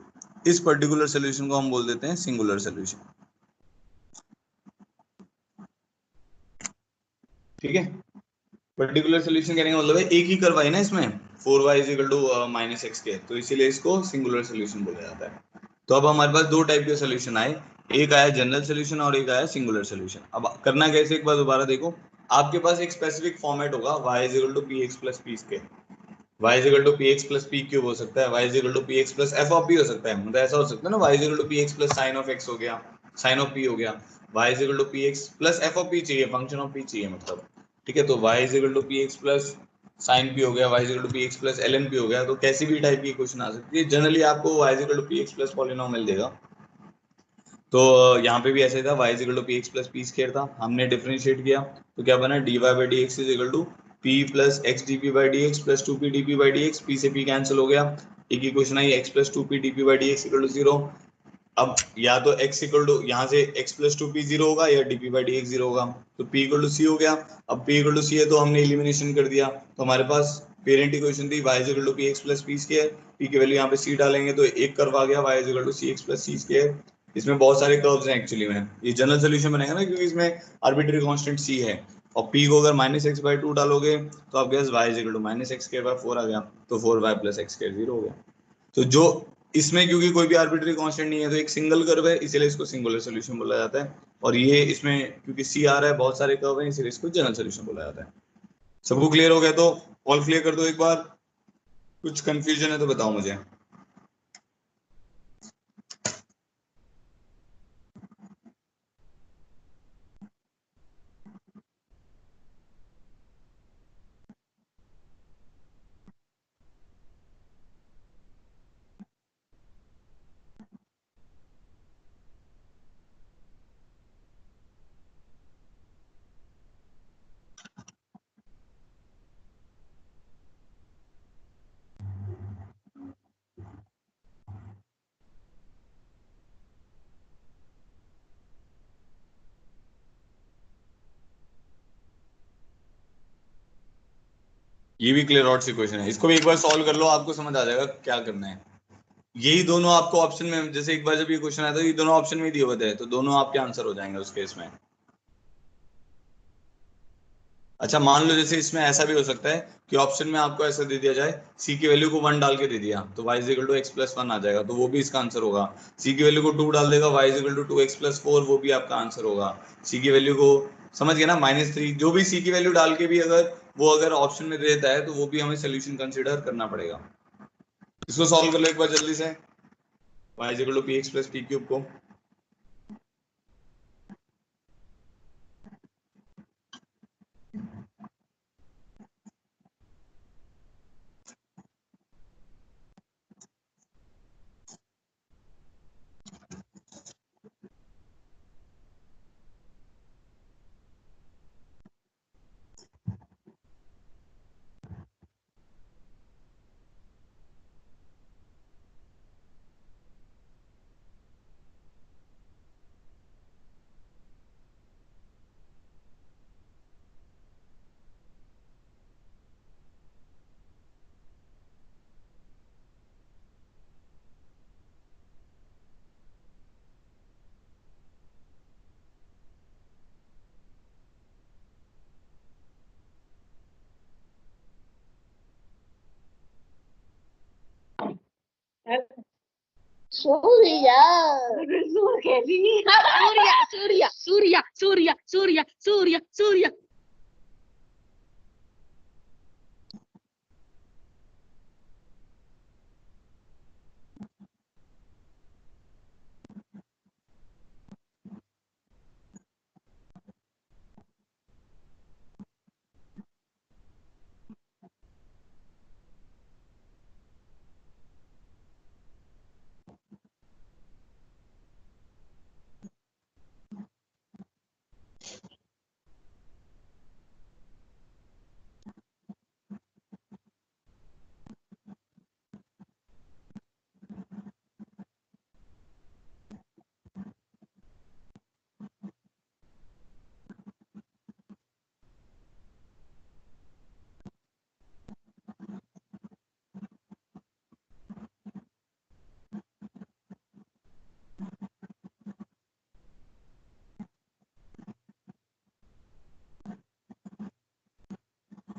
इस पर्टिकुलर सोल्यूशन को हम बोल देते हैं सिंगुलर सोल्यूशन। ठीक है, पर्टिकुलर सोल्यूशन कहने का मतलब है एक ही करवाई ना इसमें, 4y is equal to minus x के, तो इसीलिए इसको सिंगुलर सोल्यूशन बोला जाता है। तो अब हमारे पास दो टाइप के सोल्यूशन आए, एक आया जनरल सोल्यूशन और एक आया सिंगुलर सोल्यूशन। अब करना कैसे, एक बार दोबारा देखो। आपके पास एक स्पेसिफिक फॉर्मेट होगा, y is equal to p x plus p square, y is equal to p x plus p cube हो सकता है, y is equal to p x plus f of p हो सकता है, मतलब ऐसा हो सकता है ना, y is equal to p x plus sine of x हो गया, साइन ऑफ पी हो गया, y is equal to p x plus f of p चाहिए, फंक्शन ऑफ पी चाहिए मतलब, ठीक है, तो y is equal to p x plus sine p हो गया, y is equal to p x plus l n p हो गया, तो कैसी भी टाइप की क्वेश्चन आ सकती है, जनरली आपको y is equal to p x plus polynomial देगा। तो यहाँ पे भी ऐसे था, y is equal to p x plus p square था, हमने डिफरेंशिएट किया तो क्या बना, d y by d x is equal to p plus x d p by d x plus two p d p by d x, p से p cancel हो गया, एक इक्वेशन आई x plus two p d p by d x equal to zero. अब या तो x equal to यहाँ से x plus two p zero होगा या d p by d x zero होगा, तो p इक्वल टू सी हो गया। अब p इक्वल टू सी है तो हमने एलिमिनेशन कर दिया, तो हमारे पास पेरेंट इक्वेशन थी y equal to p x plus p square, p की वैल्यू यहाँ पे c डालेंगे तो एक कर्व आ गया y equal to c x plus c square. इसमें बहुत सारे कर्व्स हैं एक्चुअली में, ये जनरल सोल्यूशन बनेगा ना क्योंकि इसमें आर्बिट्री कांस्टेंट c है, और p को अगर माइनस एक्स बाई टू डालोगे तो आपके पास y equal to minus x square by four आ गया, तो four y plus x square zero हो गया। तो जो इसमें क्योंकि कोई भी आर्बिट्री कांस्टेंट नहीं है तो एक सिंगल कर्व है, इसीलिए इसको सिंगुलर सॉल्यूशन बोला जाता है। और ये इसमें क्योंकि सी आ रहा है, बहुत सारे कर्व हैं, इसीलिए इसको जनरल सॉल्यूशन बोला जाता है। सबको क्लियर हो गया तो ऑल क्लियर कर दो एक बार, कुछ कंफ्यूजन है तो बताओ मुझे। ये भी क्लियर आउट इक्वेशन है, इसको भी एक बार सॉल्व कर लो, आपको समझ आ जाएगा क्या करना है। यही दोनों आपको ऑप्शन में, जैसे एक बार जब ये क्वेश्चन आया था, ये दोनों ऑप्शन में दिए हुए थे, तो दोनों आपके आंसर हो जाएंगे उस केस में। अच्छा मान लो जैसे इसमें ऐसा भी हो सकता है कि ऑप्शन में आपको ऐसा दे दिया जाए, सी की वैल्यू को वन डाल के दे दिया तो y is equal to x plus one आ जाएगा, तो वो भी इसका आंसर होगा। सी की वैल्यू को टू डाल देगा, y is equal to two x plus four, वो भी आपका आंसर होगा। सी की वैल्यू को समझ गए ना, माइनस थ्री, जो भी सी की वैल्यू डाल के भी अगर वो अगर ऑप्शन में दे देता है तो वो भी हमें सोल्यूशन कंसिडर करना पड़ेगा। इसको सॉल्व कर लो एक बार जल्दी से, y is equal to p x plus p cube को। सूर्या सूर्या सूर्या सूर्या सूर्या सूर्या सूर्या सूर्या।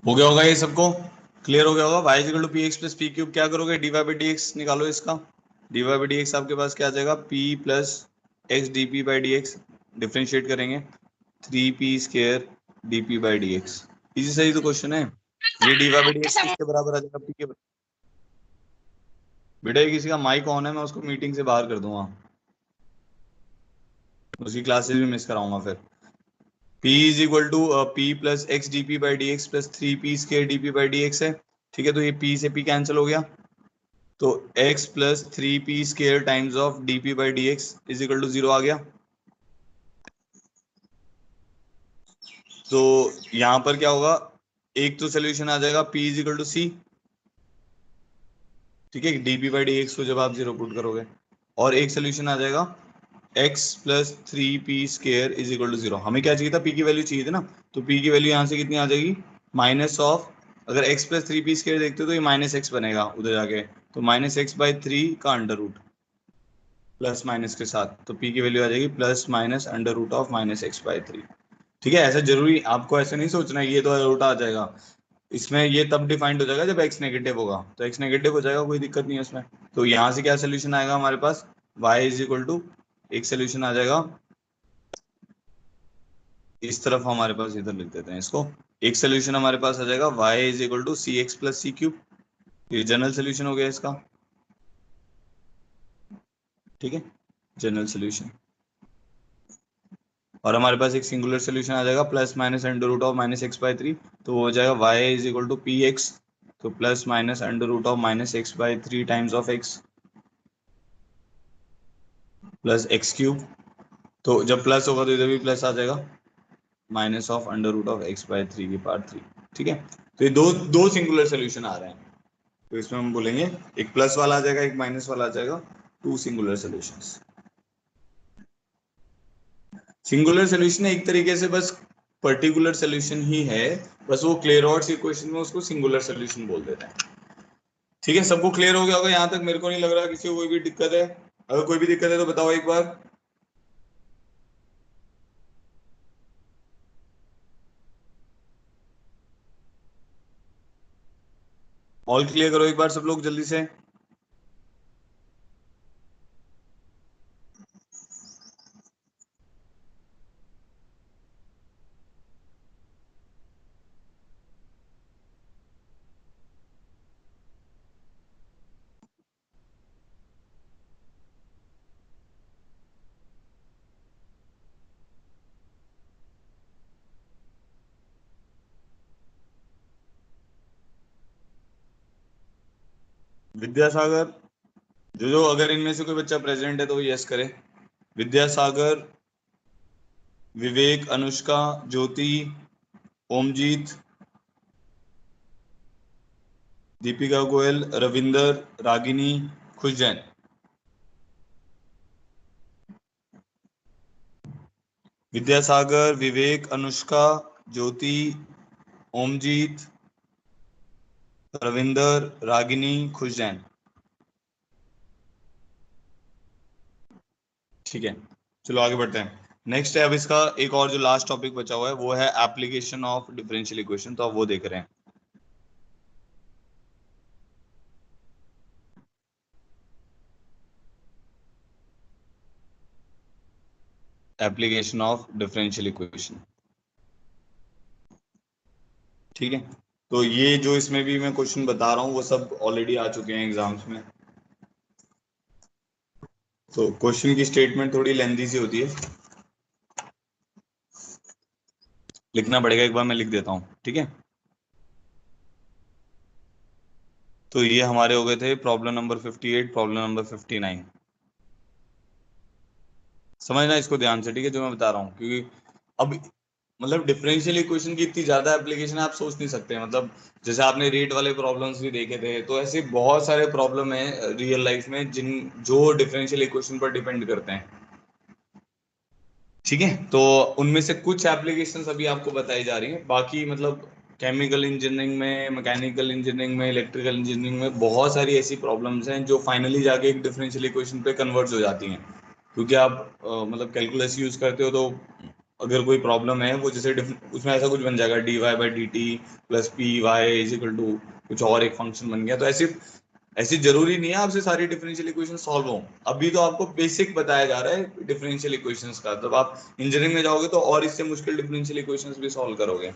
हो गया होगा ये सबको, क्लियर हो गया होगा। y is equal to p x plus p cube, क्या करोगे, d y by d x निकालो इसका। D y by d x आपके पास क्या आ जाएगा, p plus x d p by d x, differentiate करेंगे 3p square d p by d x. Easy सही तो क्वेश्चन है ये। D y by d x किसके बराबर आ जाएगा, p के। बेटा ये किसी का माइक ऑन है, मैं उसको मीटिंग से बाहर कर दूंगा, उसकी क्लासेस भी मिस कराऊंगा फिर। p is equal to p plus x d p by d x plus 3p square d p by d x है, ठीक है। तो ये p से p कैंसिल हो गया, तो x plus 3p square times of dp by d x is equal to 0 आ गया। तो यहां पर क्या होगा, एक तो सोल्यूशन आ जाएगा p इज इक्वल टू सी, ठीक है, dp बाई डी एक्स को जब आप 0 पुट करोगे, और एक सोल्यूशन आ जाएगा x plus 3p square is equal to 0। हमें क्या चाहिए था, p की वैल्यू चाहिए थी ना, तो p की वैल्यू यहाँ से कितनी आ जाएगी, माइनस ऑफ, अगर x प्लस 3p स्केयर देखते हो तो ये माइनस एक्स बनेगा उधर जाके, तो माइनस एक्स बाई 3 का अंडर रूट प्लस माइनस के साथ, तो p की वैल्यू आ जाएगी plus minus under root of minus x by 3। ठीक है, ऐसा जरूरी आपको ऐसे नहीं सोचना है ये तो उल्टा आ जाएगा, इसमें ये तब डिफाइंड हो जाएगा जब x नेगेटिव होगा, तो x नेगेटिव हो जाएगा, कोई दिक्कत नहीं है उसमें। तो यहाँ से क्या सोल्यूशन आएगा हमारे पास, y इज इक्वल टू, एक सोल्यूशन आ जाएगा इस तरफ, हमारे पास इधर लिख देते हैं इसको, एक सोल्यूशन हमारे पास आ जाएगा y is equal to c x plus c cube, ये जनरल सोल्यूशन हो गया इसका, ठीक है, जनरल सोल्यूशन। और हमारे पास एक सिंगुलर सोल्यूशन आ जाएगा plus minus under root of minus x by 3, तो वो हो जाएगा y is equal to p x, तो plus minus under root of minus x by 3 times of x plus x cube, तो जब प्लस होगा तो इधर भी प्लस आ जाएगा, minus of under root of x by 3 की पावर 3, ठीक है। तो ये दो दो सिंगुलर सोल्यूशन आ रहे हैं, तो इसमें हम बोलेंगे एक प्लस वाला आ जाएगा, एक माइनस वाला आ जाएगा, two singular solutions. Singular solution एक तरीके से बस पर्टिकुलर सॉल्यूशन ही है, बस वो क्लेयरॉट्स इक्वेशन में उसको सिंगुलर सॉल्यूशन बोल देते हैं। ठीक है, सबको क्लियर हो गया होगा यहाँ तक, मेरे को नहीं लग रहा किसी को कोई भी दिक्कत है, अगर कोई भी दिक्कत है तो बताओ एक बार। ऑल क्लियर करो एक बार सब लोग जल्दी से। विद्यासागर, जो अगर इनमें से कोई बच्चा प्रेजेंट है तो वो यस करे। विद्यासागर, विवेक, अनुष्का, ज्योति, ओमजीत, दीपिका गोयल, रविंदर, रागिनी, खुश जैन। विद्यासागर, विवेक, अनुष्का, ज्योति, ओमजीत, रविंदर, रागिनी, खुश जैन। ठीक है, चलो आगे बढ़ते हैं। नेक्स्ट है अब इसका एक और जो लास्ट टॉपिक बचा हुआ है वो है एप्लीकेशन ऑफ डिफरेंशियल इक्वेशन, तो अब वो देख रहे हैं। एप्लीकेशन ऑफ डिफरेंशियल इक्वेशन, ठीक है। तो ये जो इसमें भी मैं क्वेश्चन बता रहा हूँ वो सब ऑलरेडी आ चुके हैं एग्जाम्स में, तो क्वेश्चन की स्टेटमेंट थोड़ी लेंथी सी होती है, लिखना पड़ेगा, एक बार मैं लिख देता हूँ, ठीक है। तो ये हमारे हो गए थे प्रॉब्लम नंबर 58, प्रॉब्लम नंबर 59। समझना इसको ध्यान से, ठीक है, जो मैं बता रहा हूँ, क्योंकि अब मतलब डिफरेंशियल इक्वेशन की इतनी ज्यादा एप्लीकेशन आप सोच नहीं सकते, मतलब जैसे आपने रेट वाले प्रॉब्लम्स भी देखे थे, तो ऐसे बहुत सारे प्रॉब्लम है रियल लाइफ में जिन जो डिफरेंशियल इक्वेशन पर डिपेंड करते हैं, ठीक है। तो उनमें से कुछ एप्लीकेशंस अभी आपको बताई जा रही हैं, बाकी मतलब केमिकल इंजीनियरिंग में, मैकेनिकल इंजीनियरिंग में, इलेक्ट्रिकल इंजीनियरिंग में बहुत सारी ऐसी प्रॉब्लम्स हैं जो फाइनली जाके एक डिफरेंशियल इक्वेशन पे कन्वर्ट हो जाती हैं, क्योंकि आप मतलब कैलकुलस यूज करते हो तो अगर कोई प्रॉब्लम है वो जैसे उसमें ऐसा कुछ बन जाएगा dy by d t plus p y is equal to कुछ और एक फंक्शन बन गया। तो ऐसे ऐसी जरूरी नहीं है आपसे सारी डिफरेंशियल इक्वेशन सॉल्व हो। अभी तो आपको बेसिक बताया जा रहा है डिफरेंशियल इक्वेशंस का, तब आप इंजीनियरिंग में जाओगे तो और इससे मुश्किल डिफरेंशियल इक्वेशंस भी सॉल्व करोगे।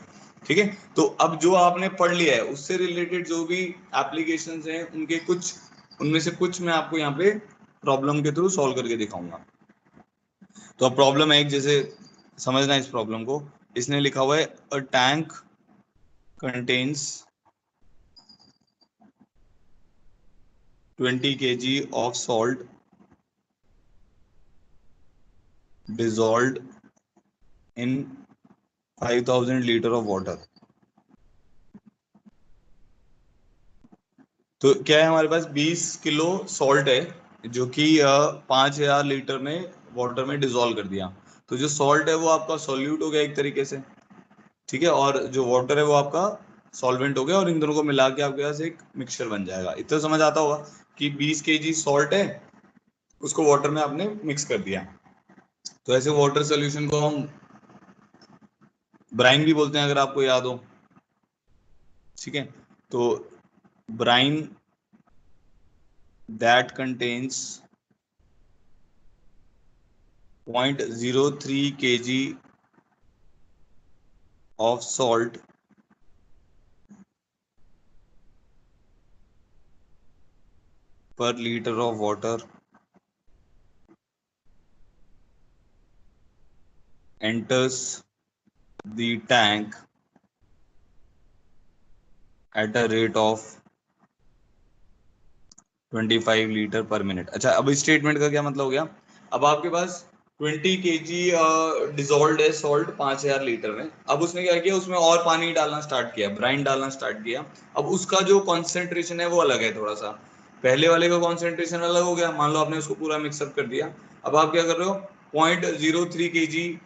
ठीक है, तो अब जो आपने पढ़ लिया है उससे रिलेटेड जो भी एप्लीकेशंस हैं उनके कुछ, उनमें से कुछ मैं आपको यहाँ पे प्रॉब्लम के थ्रू सॉल्व करके दिखाऊंगा। तो अब प्रॉब्लम है एक, जैसे समझना इस प्रॉब्लम को। इसने लिखा हुआ है a tank contains 20 kg of salt dissolved in 5000 liter of water। तो क्या है, हमारे पास 20 किलो सॉल्ट है जो कि 5000 लीटर में वाटर में डिसॉल्व कर दिया। तो जो सॉल्ट है वो आपका सॉल्यूट हो गया एक तरीके से, ठीक है, और जो वाटर है वो आपका सॉल्वेंट हो गया, और इन दोनों को मिला के आपके पास एक मिक्सचर बन जाएगा। इतना समझ आता होगा कि 20 केजी सॉल्ट है, उसको वाटर में आपने मिक्स कर दिया। तो ऐसे वाटर सोल्यूशन को हम ब्राइन भी बोलते हैं, अगर आपको याद हो। ठीक है, तो brine that contains 0.03 kg of salt per liter of water enters the tank at a rate of 25 litre per minute. अच्छा, अब इस स्टेटमेंट का क्या मतलब हो गया? अब आपके पास 20 केजी डिजोल्व है सॉल्ट 5000 लीटर में। अब उसने क्या किया, उसमें और पानी डालना स्टार्ट किया, ब्राइन डालना स्टार्ट किया। अब उसका जो कॉन्सेंट्रेशन है वो अलग है थोड़ा सा, पहले वाले का कॉन्सेंट्रेशन अलग हो गया। मान लो आपने उसको पूरा मिक्सअप कर दिया, अब आप क्या कर रहे हो, 0.03 केजी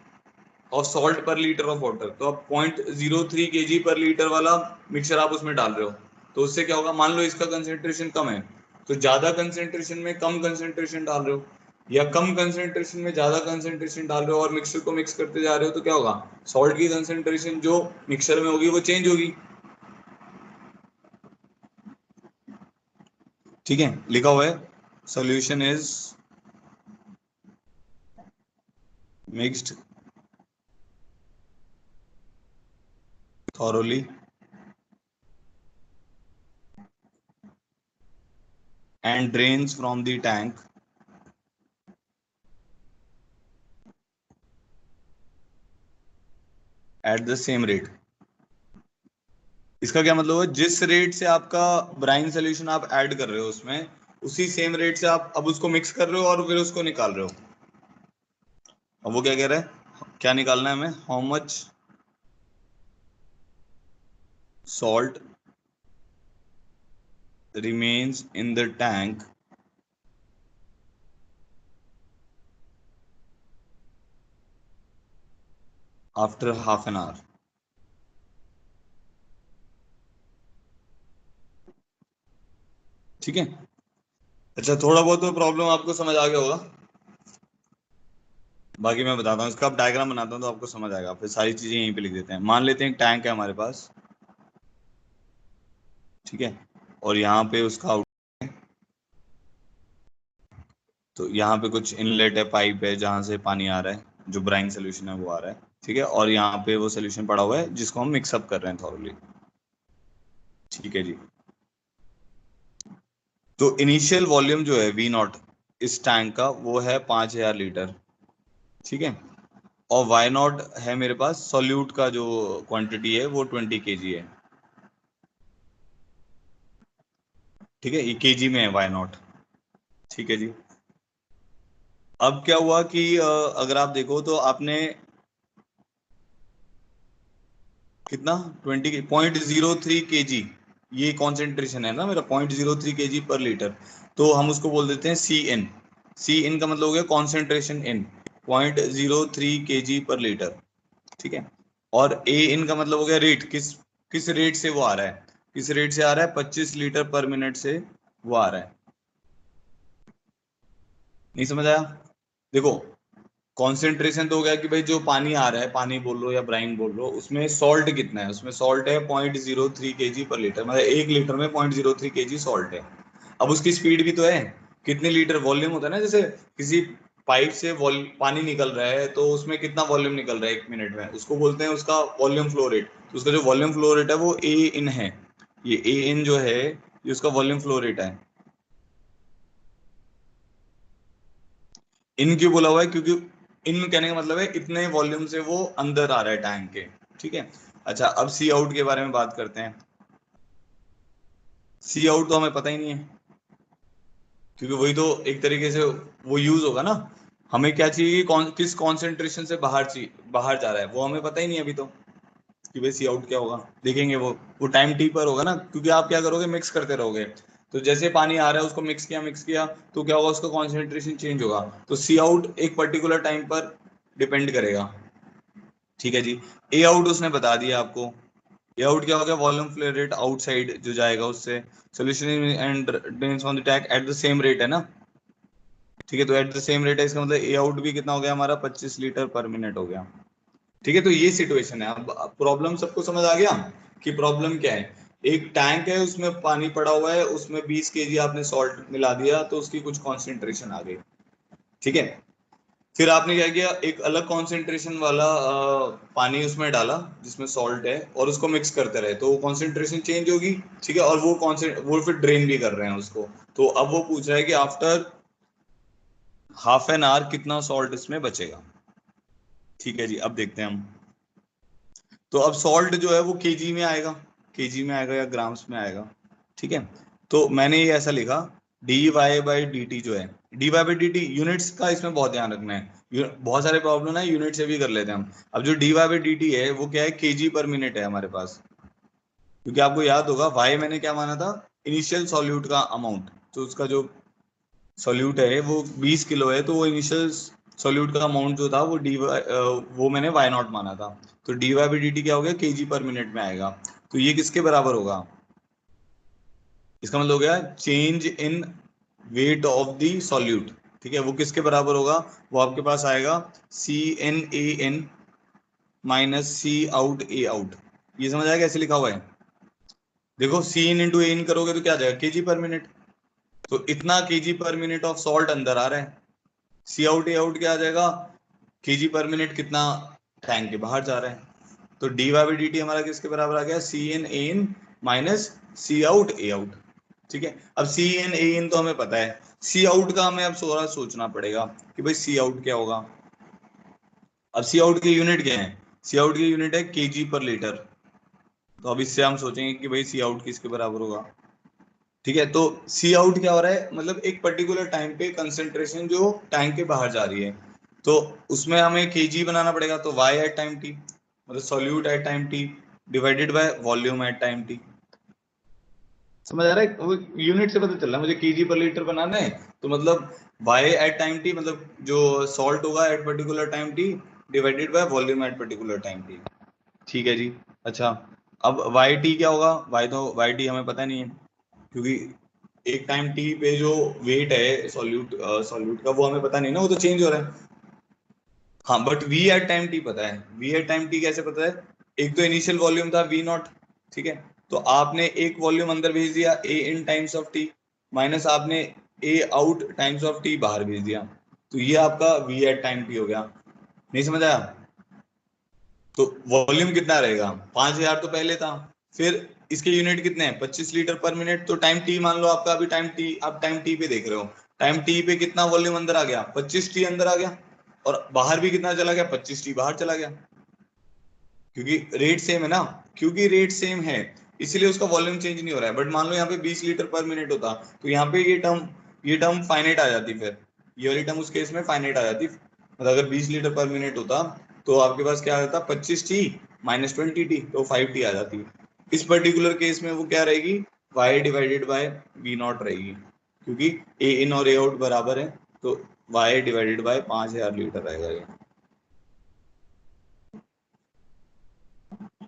और सॉल्ट पर लीटर ऑफ वाटर। तो अब 0.03 केजी पर लीटर वाला मिक्सचर आप उसमें डाल रहे हो, तो उससे क्या होगा, मान लो इसका कंसेंट्रेशन कम है तो ज्यादा कंसेंट्रेशन में कम कंसेंट्रेशन डाल रहे हो, या कम कंसेंट्रेशन में ज्यादा कंसेंट्रेशन डाल रहे हो और मिक्सचर को मिक्स करते जा रहे हो, तो क्या होगा, सॉल्ट की कंसेंट्रेशन जो मिक्सचर में होगी वो चेंज होगी। ठीक है, लिखा हुआ है solution is mixed thoroughly and drains from the tank at the same rate। इसका क्या मतलब है, जिस रेट से आपका ब्राइन सोल्यूशन आप ऐड कर रहे हो उसमें, उसी सेम रेट से आप अब उसको मिक्स कर रहे हो और फिर उसको निकाल रहे हो। अब वो क्या कह रहा है, क्या निकालना है हमें, how much salt remains in the tank after half an hour। ठीक है, अच्छा थोड़ा बहुत तो प्रॉब्लम आपको समझ आ गया होगा, बाकी मैं बताता हूँ इसका। अब डायग्राम बनाता हूँ तो आपको समझ आएगा, फिर सारी चीजें यहीं पे लिख देते हैं। मान लेते हैं एक टैंक है हमारे पास, ठीक है, और यहाँ पे उसका आउट, तो यहाँ पे कुछ इनलेट है, पाइप है जहां से पानी आ रहा है, जो ब्राइन सोल्यूशन है वो आ रहा है, ठीक है, और यहाँ पे वो सोल्यूशन पड़ा हुआ है जिसको हम मिक्सअप कर रहे हैं थॉरली। ठीक है जी, तो इनिशियल वॉल्यूम जो है वी नॉट इस टैंक का वो है 5000 लीटर, ठीक है, और वाई नॉट है मेरे पास सॉल्यूट का जो क्वांटिटी है वो 20 केजी है। ठीक है, ये केजी में है वाई नॉट। ठीक है जी, अब क्या हुआ कि अगर आप देखो तो आपने कितना 20.03 केजी, ये कॉन्सेंट्रेशन है ना मेरा 0.03 केजी पर लीटर, तो हम उसको बोल देते हैं सी एन। सी एन का मतलब हो गया concentration in 0.03 KG per litre. ठीक है, और ए इन का मतलब हो गया रेट, किस किस रेट से वो आ रहा है, किस रेट से आ रहा है, 25 लीटर पर मिनट से वो आ रहा है। नहीं समझ आया? देखो कॉन्सेंट्रेशन तो हो गया कि भाई जो पानी आ रहा है, पानी बोल लो या ब्राइन बोल लो, उसमें सॉल्ट कितना है, उसमें सॉल्ट है 0.03 kg पर लीटर, मतलब 1 लीटर में 0.03 kg सॉल्ट है। अब उसकी स्पीड भी तो है, कितने लीटर वॉल्यूम होता है ना, जैसे किसी पाइप से पानी निकल रहा है तो उसमें कितना वॉल्यूम निकल रहा है 1 मिनट में, उसको बोलते हैं उसका वॉल्यूम फ्लो रेट। तो उसका जो वॉल्यूम फ्लो रेट है वो ए इन है, ये ए इन जो है ये उसका वॉल्यूम फ्लो रेट है। इन क्यों बोला हुआ है, क्योंकि इन कहने का मतलब है इतने वॉल्यूम से वो अंदर आ रहा है टैंक के। ठीक है। अच्छा, अब सी आउट के बारे में बात करते हैं। सी आउट तो हमें पता ही नहीं है, क्योंकि वही तो एक तरीके से वो यूज होगा ना। हमें क्या चाहिए, किस कॉन्सेंट्रेशन से बाहर चाहिए, बाहर जा रहा है, वो हमें पता ही नहीं है अभी तो, कि भाई सी आउट क्या होगा। देखेंगे वो टाइम टी पर होगा ना, क्योंकि आप क्या करोगे, मिक्स करते रहोगे। तो जैसे पानी आ रहा है उसको मिक्स किया तो क्या होगा, उसका कॉन्सेंट्रेशन चेंज होगा। तो सी आउट एक पर्टिकुलर टाइम पर डिपेंड करेगा। ठीक है जी। ए आउट उसने बता दिया आपको। ए आउट क्या हो गया, वॉल्यूम फ्लो रेट आउटसाइड जो जाएगा उससे, solution and drains on the tank at the same rate है ना। ठीक है, तो एट द सेम रेट है, इसका मतलब ए आउट भी कितना हो गया हमारा, 25 लीटर पर मिनट हो गया। ठीक है, तो ये सिचुएशन है। अब प्रॉब्लम सबको समझ आ गया कि प्रॉब्लम क्या है। एक टैंक है, उसमें पानी पड़ा हुआ है, उसमें 20 केजी आपने सॉल्ट मिला दिया तो उसकी कुछ कॉन्सेंट्रेशन आ गई। ठीक है। फिर आपने क्या किया, एक अलग कॉन्सेंट्रेशन वाला पानी उसमें डाला जिसमें सॉल्ट है, और उसको मिक्स करते रहे तो वो कॉन्सेंट्रेशन चेंज होगी। ठीक है, और वो फिर ड्रेन भी कर रहे हैं उसको। तो अब वो पूछ रहा है कि आफ्टर हाफ एन आवर कितना सॉल्ट इसमें बचेगा। ठीक है जी, अब देखते हैं हम। तो अब सॉल्ट जो है वो केजी में आएगा, केजी में आएगा या ग्राम्स में आएगा। ठीक है। तो मैंने ये ऐसा लिखा, d y by d t जो है, d y by d t units का इसमें बहुत ध्यान रखना है। बहुत सारे प्रॉब्लम है यूनिट से भी कर लेते हैं हम। अब जो d y by d t है वो क्या है, केजी पर मिनट है हमारे पास। क्योंकि आपको याद होगा वाई मैंने क्या माना था, इनिशियल सॉल्यूट का अमाउंट। तो उसका जो सॉल्यूट है वो 20 किलो है, तो वो इनिशियल सॉल्यूट का अमाउंट जो था वो वो मैंने वाई नॉट माना था। तो d y by d t क्या हो गया, केजी पर मिनट में आएगा। तो ये किसके बराबर होगा, इसका मतलब हो गया change in weight of the solute. ठीक है, वो किसके बराबर होगा, वो आपके पास आएगा c in a in minus c out a out. ये समझ आएगा कैसे लिखा हुआ है। देखो सी इन इंटू ए इन करोगे तो क्या आ जाएगा, केजी पर मिनट। तो इतना केजी पर मिनट ऑफ सॉल्ट अंदर आ रहा है। सी आउट ए आउट क्या आ जाएगा, केजी पर मिनट कितना टैंक के बाहर जा रहा है। तो d y by d t हमारा किसके बराबर आ गया, c in a in minus c out a out. ठीक है, अब सी इन ए इन तो हमें पता है, सी आउट का हमें अब थोड़ा सोचना पड़ेगा कि भाई सी आउट क्या होगा। अब सी आउट की यूनिट क्या है, सी आउट की यूनिट है केजी पर लीटर। तो अब इससे हम सोचेंगे कि भाई सी आउट किसके बराबर होगा। ठीक है, तो सी आउट क्या हो रहा है, मतलब एक पर्टिकुलर टाइम पे कंसेंट्रेशन जो टैंक के बाहर जा रही है, तो उसमें हमें केजी बनाना पड़ेगा। तो वाई एट टाइम टी, मतलब solute at time t divided by volume at time t. समझ आ रहा है, वो यूनिट से पता चल रहा है मुझे, केजी पर लीटर बनाना है तो मतलब वाई एट टाइम टी, मतलब जो सॉल्ट होगा at particular time t divided by volume at particular time T. ठीक है जी। अच्छा, अब वाई टी क्या होगा, वाई टी हमें पता नहीं है, क्योंकि एक टाइम टी पे जो वेट है सॉल्यूट का वो हमें पता नहीं ना, वो तो चेंज हो रहा है। हाँ, but v at time t पता है। वी एट टाइम टी कैसे पता है, एक तो इनिशियल वॉल्यूम था वी नॉट। ठीक है, तो आपने एक वॉल्यूम अंदर भेज दिया ए इन टाइम्स ऑफ टी, माइनस आपने ए आउट टाइम्स ऑफ टी बाहर भेज दिया। तो ये आपका वी एट टाइम टी हो गया। नहीं समझ आया। तो वॉल्यूम कितना रहेगा, 5000 तो पहले था, फिर इसके यूनिट कितने हैं, 25 लीटर पर मिनट। तो टाइम टी मान लो आपका, अभी टाइम टी, आप टाइम टी पे देख रहे हो, टाइम टी पे कितना वॉल्यूम अंदर आ गया, 25 टी अंदर आ गया, और बाहर भी कितना चला गया, 25 टी बाहर चला गया। क्योंकि रेट सेम है ना, क्योंकि रेट सेम है इसीलिए उसका वॉल्यूम चेंज नहीं हो रहा है। बट मान लो यहाँ पे 20 लीटर पर मिनट होता तो यहाँ पे ये टर्म फाइनाइट आ जाती, फिर ये वाली टर्म उस केस में फाइनाइट आ जाती। मतलब अगर 20 लीटर पर मिनट होता तो आपके पास क्या आ जाता, 25 टी माइनस 20 टी, तो 5 टी आ जाती। इस पर्टिकुलर केस में वो क्या रहेगी, y divided by v naught रहेगी, क्योंकि ए इन और ए आउट बराबर है। तो वाई डिवाइडेड बाय 5000 लीटर रहेगा ये।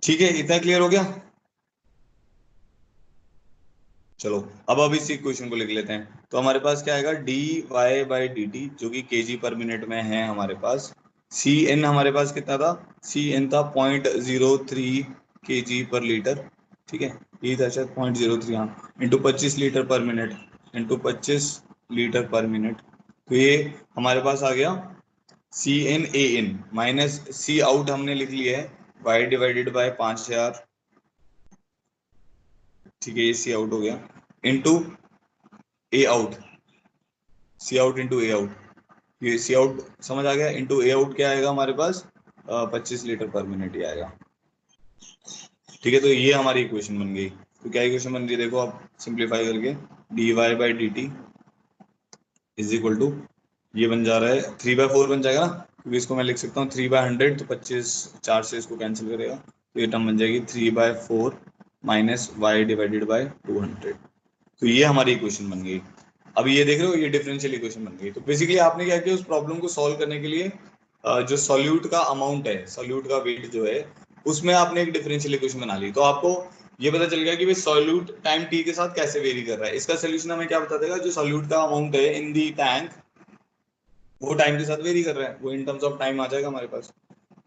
ठीक है, इतना क्लियर हो गया। चलो अब इसी क्वेश्चन को लिख लेते हैं। तो हमारे पास क्या आएगा, d y by d t, जो कि केजी पर मिनट में है हमारे पास। सी एन हमारे पास कितना था, सी एन था 0.03 केजी पर लीटर, ठीक है, ये था शायद 0.03, हाँ, into 25 litre per minute, into 25 litre per minute. तो ये हमारे पास आ गया c in a in minus c out हमने लिख लिया है, वाई डिवाइडेड बाय 5000, ठीक है, ये सी आउट हो गया, इंटू ए आउट, सी आउट इंटू ए आउट, ये सी आउट समझ आ गया, इंटू ए आउट क्या आएगा हमारे पास, 25 लीटर पर मिनट ही आएगा, ठीक है। तो ये हमारी इक्वेशन बन गई। तो क्या इक्वेशन बन गई, देखो आप सिंप्लीफाई करके, d y by d t is equal to, ये बन जा रहा है 3/4 बन जाएगा ना, क्योंकि इसको मैं लिख सकता हूँ 3/100, तो 25 4 से इसको कैंसिल करेगा, तो ये टर्म बन जाएगी 3/4 माइनस वाई डिवाइडेड बाई 200। तो ये हमारी इक्वेशन बन गई। अब ये देख रहे हो, ये डिफरेंशियल इक्वेशन बन गई। तो बेसिकली आपने क्या किया, उस प्रॉब्लम को सॉल्व करने के लिए जो सॉल्यूट का अमाउंट है, सॉल्यूट का वेट जो है, उसमें आपने एक डिफरेंशियल इक्वेशन बना ली। तो आपको ये पता चल गया कि भाई सॉल्यूट टाइम टी के साथ कैसे वेरी कर रहा है। इसका सोल्यूशन हमें क्या बता देगा, जो सॉल्यूट का अमाउंट है इन दी टैंक, वो टाइम के साथ वेरी कर रहा है, वो इन टर्म्स ऑफ टाइम आ जाएगा हमारे पास।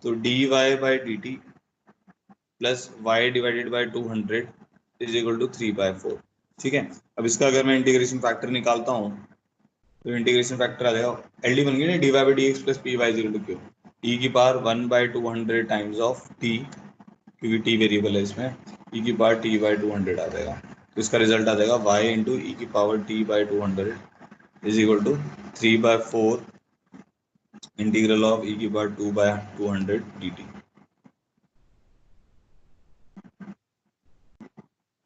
तो d y by d t plus y divided by 200 is equal to 3/4, ठीक है। अब इसका अगर मैं इंटीग्रेशन फैक्टर निकालता हूँ, तो इंटीग्रेशन फैक्टर आ जाएगा, एल डी बन गई ना, d y by d x plus p y is equal to q, e की पावर 1/200 टाइम्स ऑफ टी, क्योंकि टी वेरिएबल है इसमें, ई की पावर टी बाई 200 आ जाएगा। तो इसका रिजल्ट आ जाएगा वाई इंटू ई की power t by 200 is equal to 3/4 integral of e की पावर 2/200 डी टी,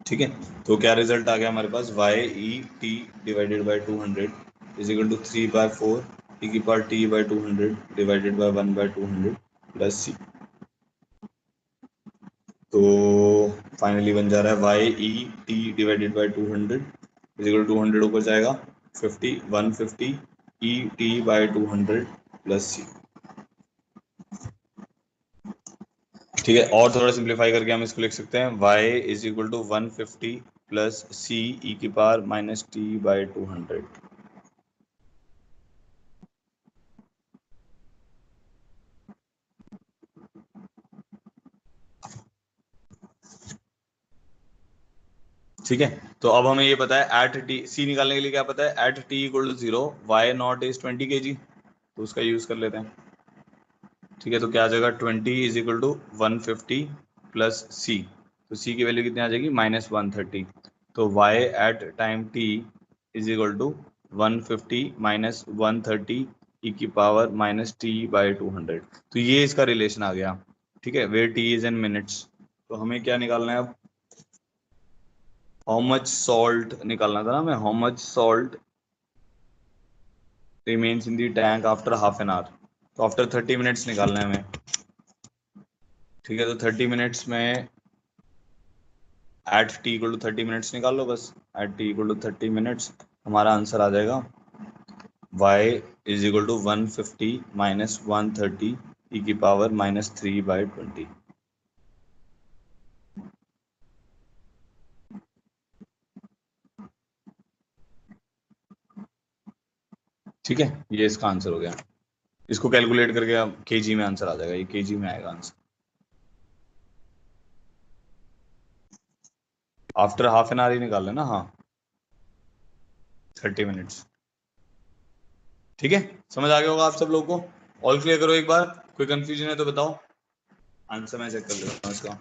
ठीक है। तो क्या रिजल्ट आ गया हमारे पास, y e t divided by 200 is equal to 3/4 e की power t by 200 divided by 1/200 plus c. तो फाइनली बन जा रहा है y e t divided by 200 is equal to 200 ऊपर जाएगा 50 150 e t by 200 plus c, ठीक है। और थोड़ा सिंप्लीफाई करके हम इसको लिख सकते हैं, y is equal to 150 plus c e की पावर माइनस टी बाई 200, ठीक है। तो अब हमें ये पता है एट टी, सी निकालने के लिए क्या पता है, at t equal to 0 y naught is 20 kg, तो उसका यूज कर लेते हैं, ठीक है। तो क्या आ जाएगा, 20 is equal to 150 plus c, तो सी की वैल्यू कितनी आ जाएगी, -130। तो y at time t is equal to 150 minus 130 e की पावर माइनस टी बाई 200। तो ये इसका रिलेशन आ गया, ठीक है, where t is in minutes. तो हमें क्या निकालना है अब, हाउ मच सॉल्ट निकालना था ना हमें, how much salt remains in the tank after half an hour. तो आफ्टर 30 मिनट्स निकालना है हमें, ठीक है। तो 30 मिनट्स में at t equal to 30 minutes निकाल लो बस, at t equal to 30 minutes, हमारा आंसर आ जाएगा y is equal to 150 minus 130 e की पावर -3/20, ठीक है। ये इसका आंसर हो गया। इसको कैलकुलेट करके अब केजी में आंसर आ जाएगा, ये केजी में आएगा answer after half an hour ही निकाल लेना, हाँ 30 मिनट्स, ठीक है। समझ आ गया होगा आप सब लोगों को। ऑल क्लियर करो एक बार, कोई कंफ्यूजन है तो बताओ, आंसर मैं चेक कर लेता हूँ इसका।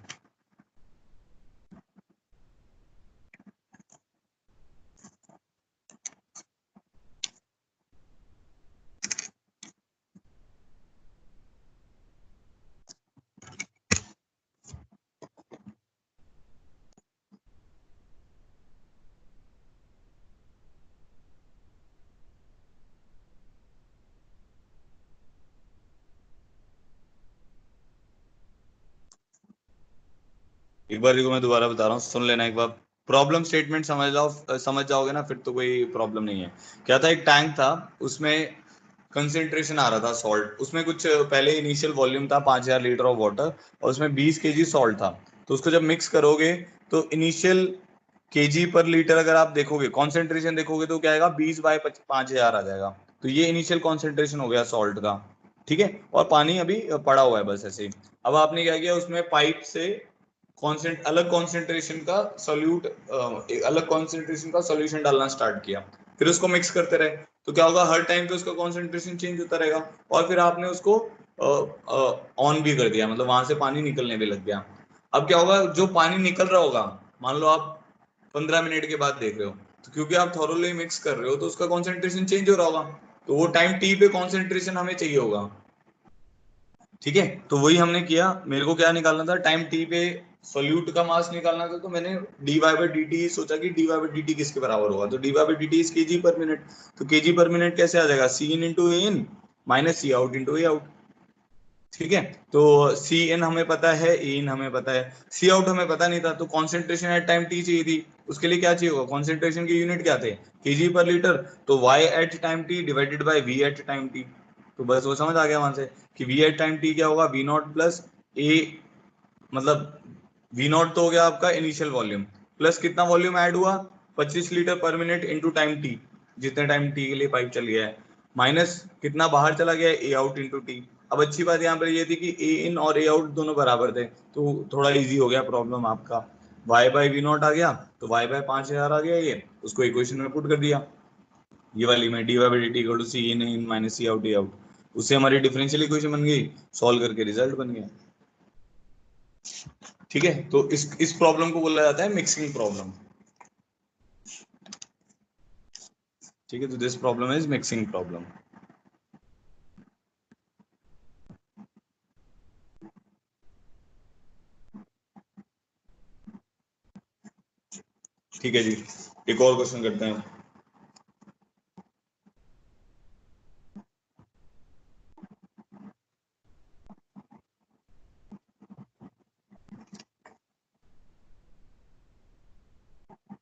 एक बार देखो मैं दोबारा बता रहा हूँ, सुन लेना एक बार, प्रॉब्लम स्टेटमेंट समझ जाओगे ना, फिर तो कोई प्रॉब्लम नहीं है। क्या था, एक टैंक था, उसमें कंसेंट्रेशन आ रहा था सॉल्ट, उसमें कुछ पहले इनिशियल वॉल्यूम था 5000 लीटर ऑफ वाटर, और उसमें 20 kg सॉल्ट था। तो उसको जब मिक्स करोगे तो इनिशियल केजी पर लीटर अगर आप देखोगे, कॉन्सेंट्रेशन देखोगे तो क्या आएगा, 20/5000 आ जाएगा। तो ये इनिशियल कॉन्सेंट्रेशन हो गया सॉल्ट का, ठीक है। और पानी अभी पड़ा हुआ है बस ऐसे ही। अब आपने क्या किया, उसमें पाइप से अलग कॉन्सेंट्रेशन का सोल्यूट अलग कॉन्सेंट्रेशन का सॉल्यूशन डालना स्टार्ट किया, फिर उसको मिक्स करते रहे। तो क्या होगा, हर टाइम पे उसका कॉन्सेंट्रेशन चेंज होता रहेगा। और फिर आपने उसको ऑन भी कर दिया, मतलब वहां से पानी निकलने भी लग गया। अब क्या होगा, जो पानी निकल रहा होगा, मान लो आप 15 मिनट के बाद देख रहे हो, तो क्योंकि आप थॉरोली मिक्स कर रहे हो तो उसका कॉन्सेंट्रेशन चेंज हो रहा होगा। तो वो टाइम टी पे कॉन्सेंट्रेशन हमें चाहिए होगा, ठीक है। तो वही हमने किया, मेरे को क्या निकालना था, टाइम टी पे सोल्यूट का मास निकालना था। तो मैंने d y by d t सोचा कि d y by d t किसके बराबर होगा, तो d y by d t is kg पर मिनट। तो के जी पर मिनट कैसे आ जाएगा, सी इन into A in minus c out into A out, ठीक है। तो सी इन हमें पता है, ए इन हमें पता है, सी आउट हमें पता नहीं था। तो कॉन्सेंट्रेशन एट टाइम टी चाहिए थी, उसके लिए क्या चाहिए होगा, कॉन्सेंट्रेशन की यूनिट क्या थे, केजी पर लीटर। तो y at time t divided by v at time t. तो बस वो समझ आ गया वहां से कि वी एट टाइम टी क्या होगा, वी नॉट प्लस ए, मतलब वी नॉट तो हो गया आपका इनिशियल वॉल्यूम, प्लस कितना वॉल्यूम ऐड हुआ, 25 litre per minute into time T, जितने टाइम टी के लिए पाइप चल गया है, माइनस कितना बाहर चला गया है, ए आउट इंटू टी। अब अच्छी बात यहाँ पर ये थी कि ए इन और ए आउट दोनों बराबर थे, तो थोड़ा इजी हो गया प्रॉब्लम आपका। वाई बाई वी नॉट आ गया, तो वाई बाई 5000 आ गया, ये उसको इक्वेशन में पुट कर दिया, ये वाली में d y by d t equal to c in in minus c out a out. उससे हमारी डिफरेंशियल इक्वेशन बन गई, सॉल्व करके रिजल्ट बन गया, ठीक है। तो इस प्रॉब्लम को बोला जाता है मिक्सिंग प्रॉब्लम, ठीक है। तो this problem is mixing problem. ठीक है जी, एक और क्वेश्चन करते हैं।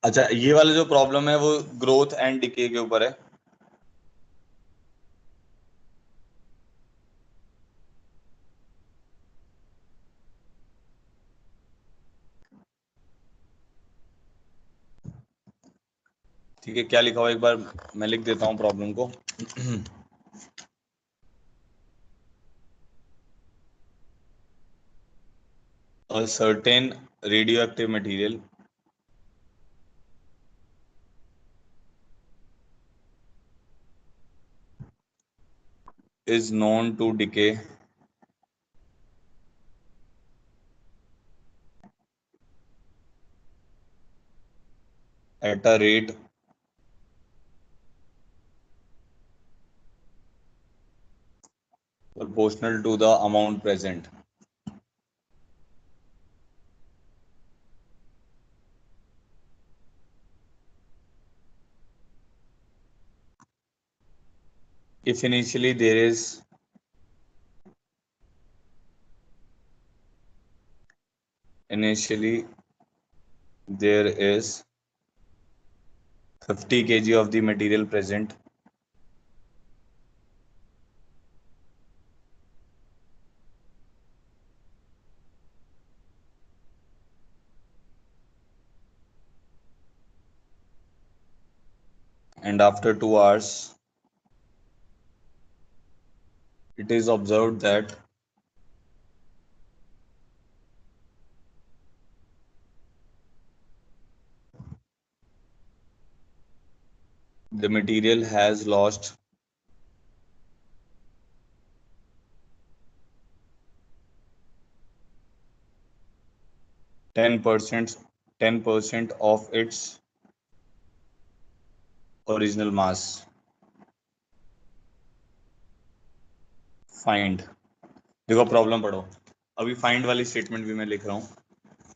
अच्छा, ये वाला जो प्रॉब्लम है वो ग्रोथ एंड डिके के ऊपर है। ठीक है, क्या लिखा हुआ एक बार मैं लिख देता हूँ प्रॉब्लम को। A certain radioactive material is known to decay at a rate proportional to the amount present. If initially there is initially there is 50 kg of the material present, and after 2 hours it is observed that the material has lost 10% of its original mass. Find, देखो problem पढ़ो, अभी find वाली statement भी मैं लिख रहा हूँ।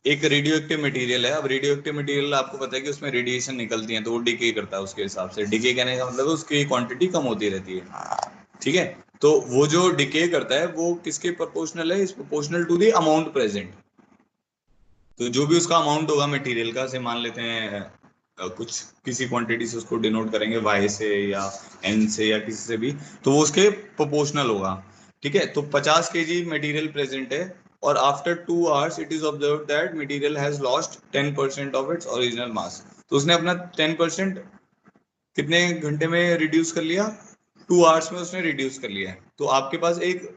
एक रेडियो एक्टिव मटेरियल है, अब रेडियो एक्टिव मटेरियल आपको पता है कि उसमें रेडिएशन निकलती है, तो वो डिके करता है, उसके हिसाब से डिके कहने का मतलब है उसकी क्वांटिटी कम होती रहती है, ठीक है। तो वो जो डिके करता है वो किसके प्रोपोर्शनल है, is proportional to the amount present. तो जो भी उसका अमाउंट होगा मटेरियल का, से मान लेते हैं कुछ किसी क्वांटिटी से उसको डिनोट करेंगे, वाई से या एन से या किसी से भी, तो वो उसके प्रोपोर्शनल होगा, ठीक है। तो 50 केजी मटेरियल प्रेजेंट है और after 2 hours it is observe that material has lost 10% of its original mass. तो उसने अपना 10% कितने घंटे में रिड्यूस कर लिया? 2 hours में उसने रिड्यूस कर लिया है। तो आपके पास एक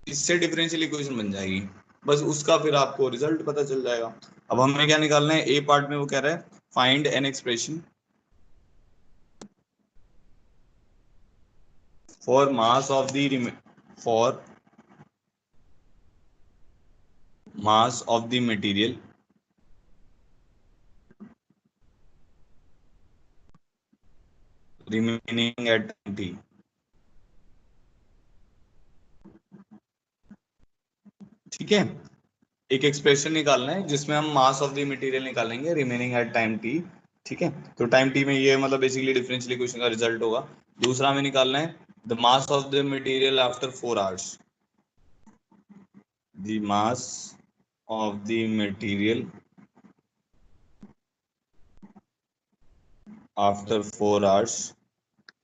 इससे डिफरेंशियल इक्वेशन बन जाएगी, बस उसका फिर आपको रिजल्ट पता चल जाएगा। अब हमें क्या निकालना है? ए पार्ट में वो कह रहा है find N expression for mass of the for mass of the material remaining at T. ठीक है, एक एक्सप्रेशन निकालना है जिसमें हम मास ऑफ द मटेरियल निकालेंगे रिमेनिंग एट टाइम टी। ठीक है, तो टाइम टी में ये मतलब बेसिकली डिफरेंशियल इक्वेशन का रिजल्ट होगा। दूसरा हमें निकालना है the mass of the material after 4 hours, the mass of the material after 4 hours।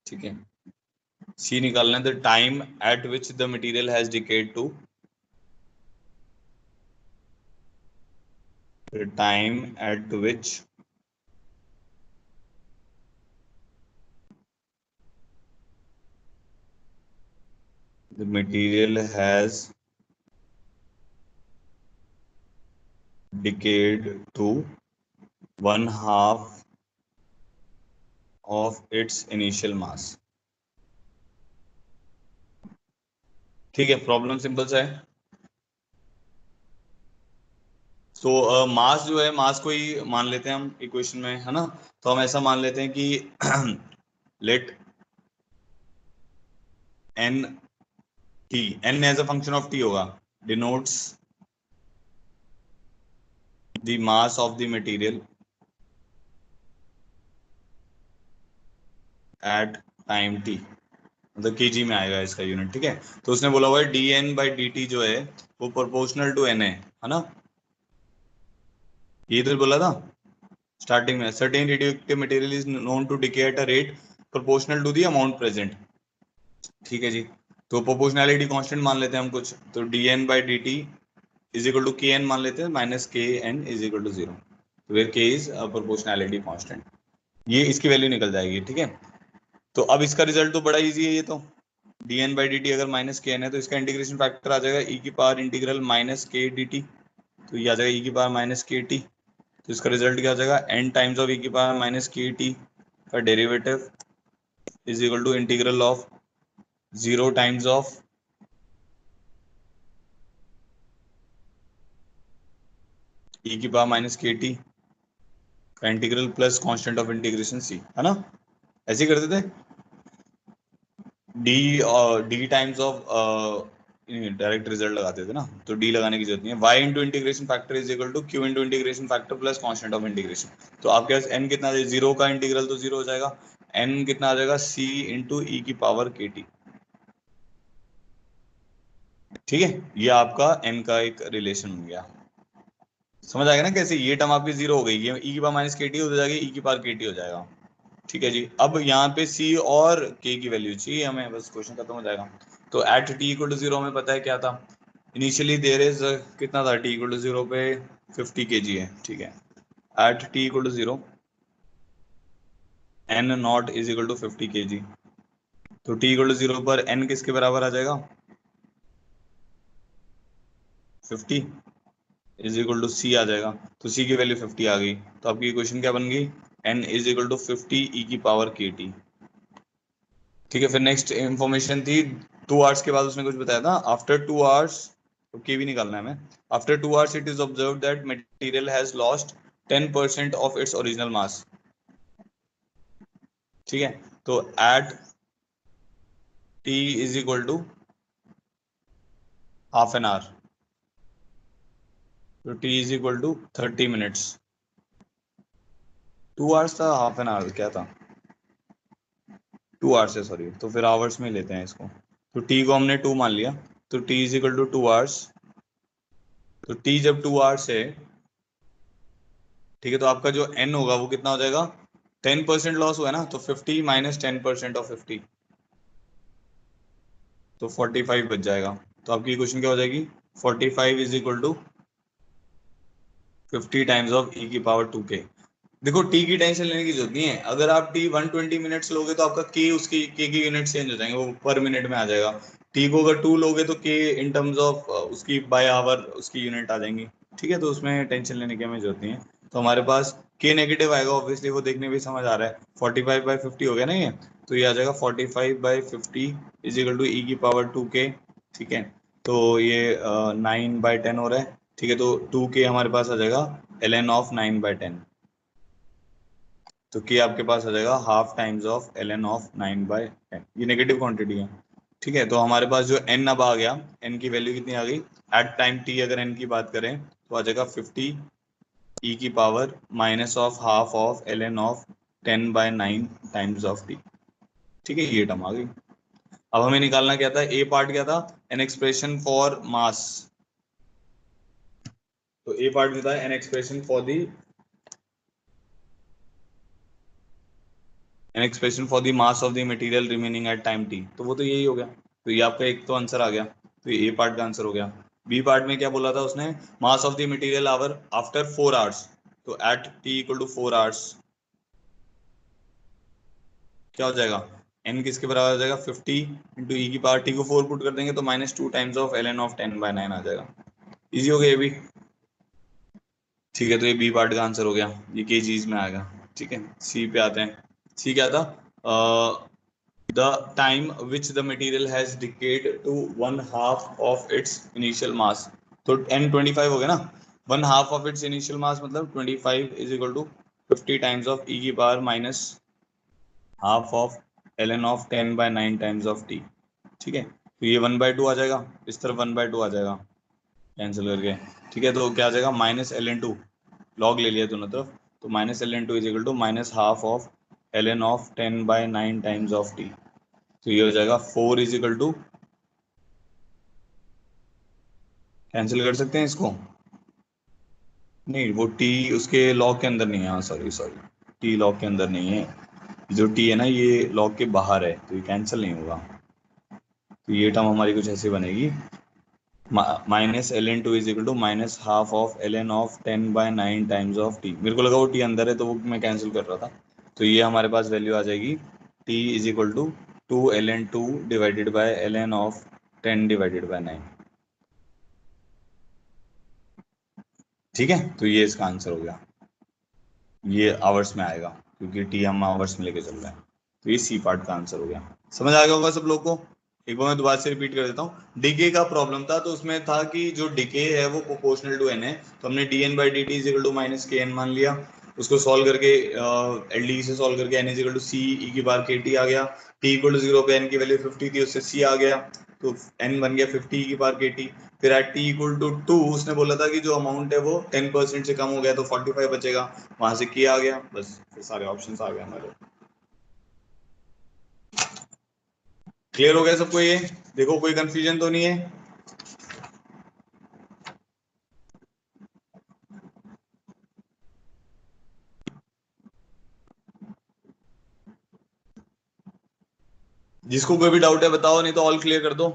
ठीक है, सी निकालना है the time at which the material has decayed to, the time at which the material has decayed to 1/2 of its initial mass। ठीक है, problem simple सा है। तो मास जो है, मास को ही मान लेते हैं हम इक्वेशन में, है ना। तो हम ऐसा मान लेते हैं कि let n t, n as a function of t होगा, denotes the mass of the material at time t, मतलब केजी में आएगा इसका यूनिट। ठीक है, तो उसने बोला हुआ है d n by d t जो है वो प्रोपोर्शनल टू एन है ना। ये तो बोला था स्टार्टिंग में, certain radioactive material is known to decay at a rate proportional to the amount present. ठीक है जी, तो प्रोपोर्शनैलिटी कांस्टेंट मान लेते हैं हम कुछ, तो d n by d t is equal to k n मान लेते हैं minus k n is equal to 0, where k is proportionality constant. ये इसकी वैल्यू निकल जाएगी। ठीक है, तो अब इसका रिजल्ट तो बड़ा इजी है। ये तो d n by d t अगर माइनस के एन है तो इसका इंटीग्रेशन फैक्टर आ जाएगा ई की power integral minus k d t, तो ये आ जाएगा ई की पावर माइनस के टी। तो इसका रिजल्ट क्या आ जाएगा? एन टाइम्स ऑफ ई की पावर माइनस के टी का derivative is equal to integral of 0 times of e की पावर माइनस के टी का integral plus constant of integration c, है ना। ऐसे ही करते थे, d times of direct result लगाते थे ना, तो डी लगाने की जरूरत नहीं है। y into integration factor is equal to q into integration factor plus constant of integration. तो आपके पास n कितना है? 0 का इंटीग्रल तो 0 हो जाएगा, n कितना आ जाएगा? c इंटू ई की पावर के टी। ठीक है, ये आपका n का एक रिलेशन हो गया। समझ आएगा ना कैसे? ये टर्म आपकी 0 हो गई, ये ई की पावर माइनस के टी हो जाएगी, ई की पावर के टी हो जाएगा। ठीक है जी, अब यहाँ पे c और k की वैल्यू चाहिए हमें, बस क्वेश्चन खत्म हो जाएगा। तो एट t इक्वल टू 0 हमें पता है क्या था इनिशियली, देयर इज कितना था t इक्वल टू 0 पे 50 kg है। ठीक है, at t equal to 0 n naught is equal to 50 kg, तो t इक्वल टू 0 पर n किसके बराबर आ जाएगा? 50 इज इक्वल टू c आ जाएगा, तो c की वैल्यू 50 आ गई। तो आपकी इक्वेशन क्या बन गई? n is equal to 50 e की पावर के टी। ठीक है, फिर नेक्स्ट इंफॉर्मेशन थी 2 hours के बाद उसने कुछ बताया था, आफ्टर 2 hours, तो के भी निकालना है हमें। After 2 hours it is observe that material has lost 10% of its original mass. ठीक है, तो at t is equal to half an hour, तो t is equal to 30 minutes. 2 hours था, हाफ एन आवर क्या था? 2 hours है sorry, तो फिर आवर्स में लेते हैं इसको। तो टी को हमने 2 मान लिया, तो t is equal to 2 hours। तो टी जब 2 hours है, ठीक है, तो आपका जो n होगा वो कितना हो जाएगा? 10% लॉस हुआ है ना, तो 50 माइनस 10% ऑफ 50, तो 45 बच जाएगा। तो आपकी क्वेश्चन क्या हो जाएगी? 45 is equal to 50 times of e की पावर 2k। देखो t की टेंशन लेने की जरूरत नहीं है, अगर आप t 120 मिनट्स लोगे तो आपका k उसकी k की यूनिट चेंज हो जाएंगे, वो पर मिनट में आ जाएगा। t को अगर 2 लोगे तो k इन टर्म्स ऑफ उसकी बाय आवर उसकी यूनिट आ जाएंगी। ठीक है, तो उसमें टेंशन लेने की हमें जरूरत नहीं है। तो हमारे पास k नेगेटिव आएगा, ऑब्वियसली वो देखने भी समझ आ रहा है। 45/50 हो गया ना ये, तो ये आ जाएगा 45/50 इज इक्वल टू e की पावर 2k। ठीक है, तो ये 9/10 हो रहा है। ठीक है, तो 2k हमारे पास आ जाएगा ln ऑफ 9/10, तो k आपके पास आ जाएगा half times of ln of 9/10। ये नेगेटिव क्वांटिटी है। ठीक है, तो हमारे पास जो n अब आ गया, n की वैल्यू कितनी आ गई एट टाइम t, अगर n की बात करें तो आ जाएगा 50 e की power minus of half of ln of 10/9 times of t। ठीक है, ये टर्म आ गई। अब हमें निकालना क्या था, ए पार्ट क्या था, एन एक्सप्रेशन फॉर मास। तो ए पार्ट में था an expression for the an expression for the mass of the material remaining at time t, तो वो तो यही हो गया। तो ये आपका एक तो आंसर आ गया, तो ये ए पार्ट का आंसर हो गया। बी पार्ट में क्या बोला था उसने, mass of the material hour after 4 hours, तो at t equal to 4 hours क्या हो जाएगा, एन किसके बराबर आ जाएगा 50 इंटू ई की पावर टी को 4 पुट कर देंगे तो -2 टाइम्स ऑफ ln ऑफ 10/9 आ जाएगा। इजी हो गया ये भी। ठीक है, तो ये बी पार्ट का आंसर हो गया, ये केजीज में आएगा। ठीक है, सी पे आते हैं। सी क्या था, the time which the material has decayed to 1/2 of its initial mass, तो n 25 हो गया ना, 1/2 of its initial mass मतलब 25 is equal to 50 times of e की power minus half of ln of 10/9 times of t। ठीक है, तो ये 1/2 आ जाएगा, इस तरफ 1/2 आ जाएगा कैंसिल करके। ठीक है, तो क्या आ जाएगा -ln2, लॉग ले लिया दोनों तरफ, तो -ln2 is equal to minus half of ln of 10/9 times of t। तो ये हो जाएगा 4 इज इक्वल टू, कैंसिल कर सकते हैं इसको, नहीं वो टी उसके लॉग के अंदर नहीं है, हाँ सॉरी सॉरी, टी लॉग के अंदर नहीं है, जो टी है ना ये लॉग के बाहर है, तो ये कैंसिल नहीं होगा। तो ये टर्म हमारी कुछ ऐसी बनेगी, -ln2 is equal to minus half of ln of 10/9 times of t. मेरे को लगा वो टी अंदर है तो वो मैं कैंसिल कर रहा था। तो ये हमारे पास वैल्यू आ जाएगी t is equal to 2ln2 divided by ln of 10/9। ठीक है, तो ये इसका आंसर हो गया, ये आवर्स में आएगा क्योंकि टी हम आवर्स में लेके चल रहे हैं। तो ये सी पार्ट का आंसर हो गया। समझ आ गया होगा सब लोग को। एक बार मैं दोबारा से रिपीट कर देता हूँ, डीके का प्रॉब्लम था तो उसमें था कि जो डीके है वो प्रोपोर्शनल टू एन है, तो हमने d n by d t is equal to minus k n मान लिया। उसको सॉल्व करके एल डी से सॉल्व करके n is equal to c e की बार के टी आ गया। टी इक्वल टू 0 पे एन की वैल्यू 50 थी, उससे सी आ गया, तो एन बन गया 50 की बार के टी। फिर एट टी इक्वल टू 2 उसने बोला था कि जो अमाउंट है वो 10% से कम हो गया तो 45 बचेगा, वहां से किया आ गया, बस फिर सारे ऑप्शंस आ गए हमारे। क्लियर हो गया सबको ये, देखो कोई कंफ्यूजन तो नहीं है। जिसको कोई भी डाउट है बताओ, नहीं तो ऑल क्लियर कर दो।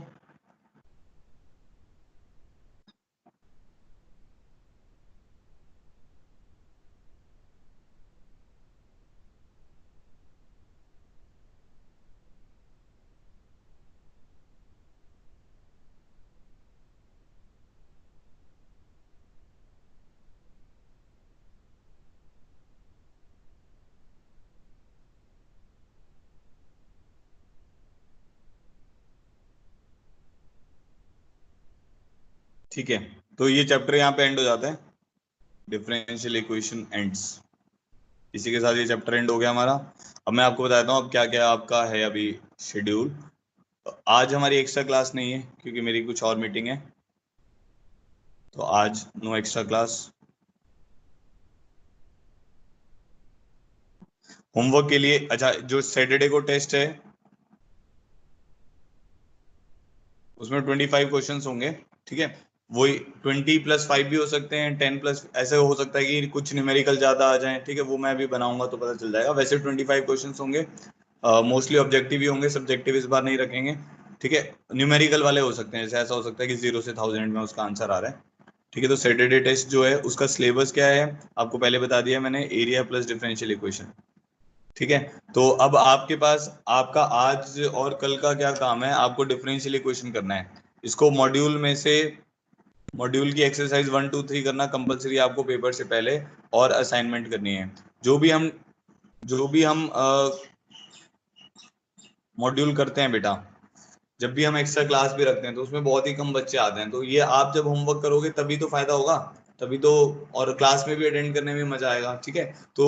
ठीक है, तो ये चैप्टर यहाँ पे एंड हो जाता है, डिफरेंशियल इक्वेशन एंड्स। इसी के साथ ये चैप्टर एंड हो गया हमारा। अब मैं आपको बताता हूँ अब क्या क्या आपका है अभी शेड्यूल। आज हमारी एक्स्ट्रा क्लास नहीं है क्योंकि मेरी कुछ और मीटिंग है, तो आज नो एक्स्ट्रा क्लास। होमवर्क के लिए, अच्छा जो सैटरडे को टेस्ट है उसमें 25 क्वेश्चंस होंगे। ठीक है, वही 20+5 भी हो सकते हैं, 10+, ऐसे हो सकता है कि कुछ न्यूमेरिकल ज्यादा आ जाए। ठीक है, वो मैं भी बनाऊंगा तो पता चल जाएगा। वैसे 25 क्वेश्चंस होंगे, मोस्टली ऑब्जेक्टिव ही होंगे, सब्जेक्टिव इस बार नहीं रखेंगे। ठीक है, न्यूमेरिकल वाले हो सकते हैं, जैसे ऐसा हो सकता है कि 0 से 1000 में उसका आंसर आ रहा है। ठीक है, तो सैटरडे टेस्ट जो है उसका सिलेबस क्या है आपको पहले बता दिया मैंने, एरिया प्लस डिफरेंशियल इक्वेशन। ठीक है, तो अब आपके पास आपका आज और कल का क्या काम है, आपको डिफरेंशियल इक्वेशन करना है। इसको मॉड्यूल में से, मॉड्यूल की एक्सरसाइज 1 2 3 करना कंपलसरी आपको पेपर से पहले, और असाइनमेंट करनी है। जो भी हम मॉड्यूल करते हैं बेटा, जब भी हम एक्स्ट्रा क्लास भी रखते हैं तो उसमें बहुत ही कम बच्चे आते हैं, तो ये आप जब होमवर्क करोगे तभी तो फायदा होगा, तभी तो, और क्लास में भी अटेंड करने में मजा आएगा। ठीक है, तो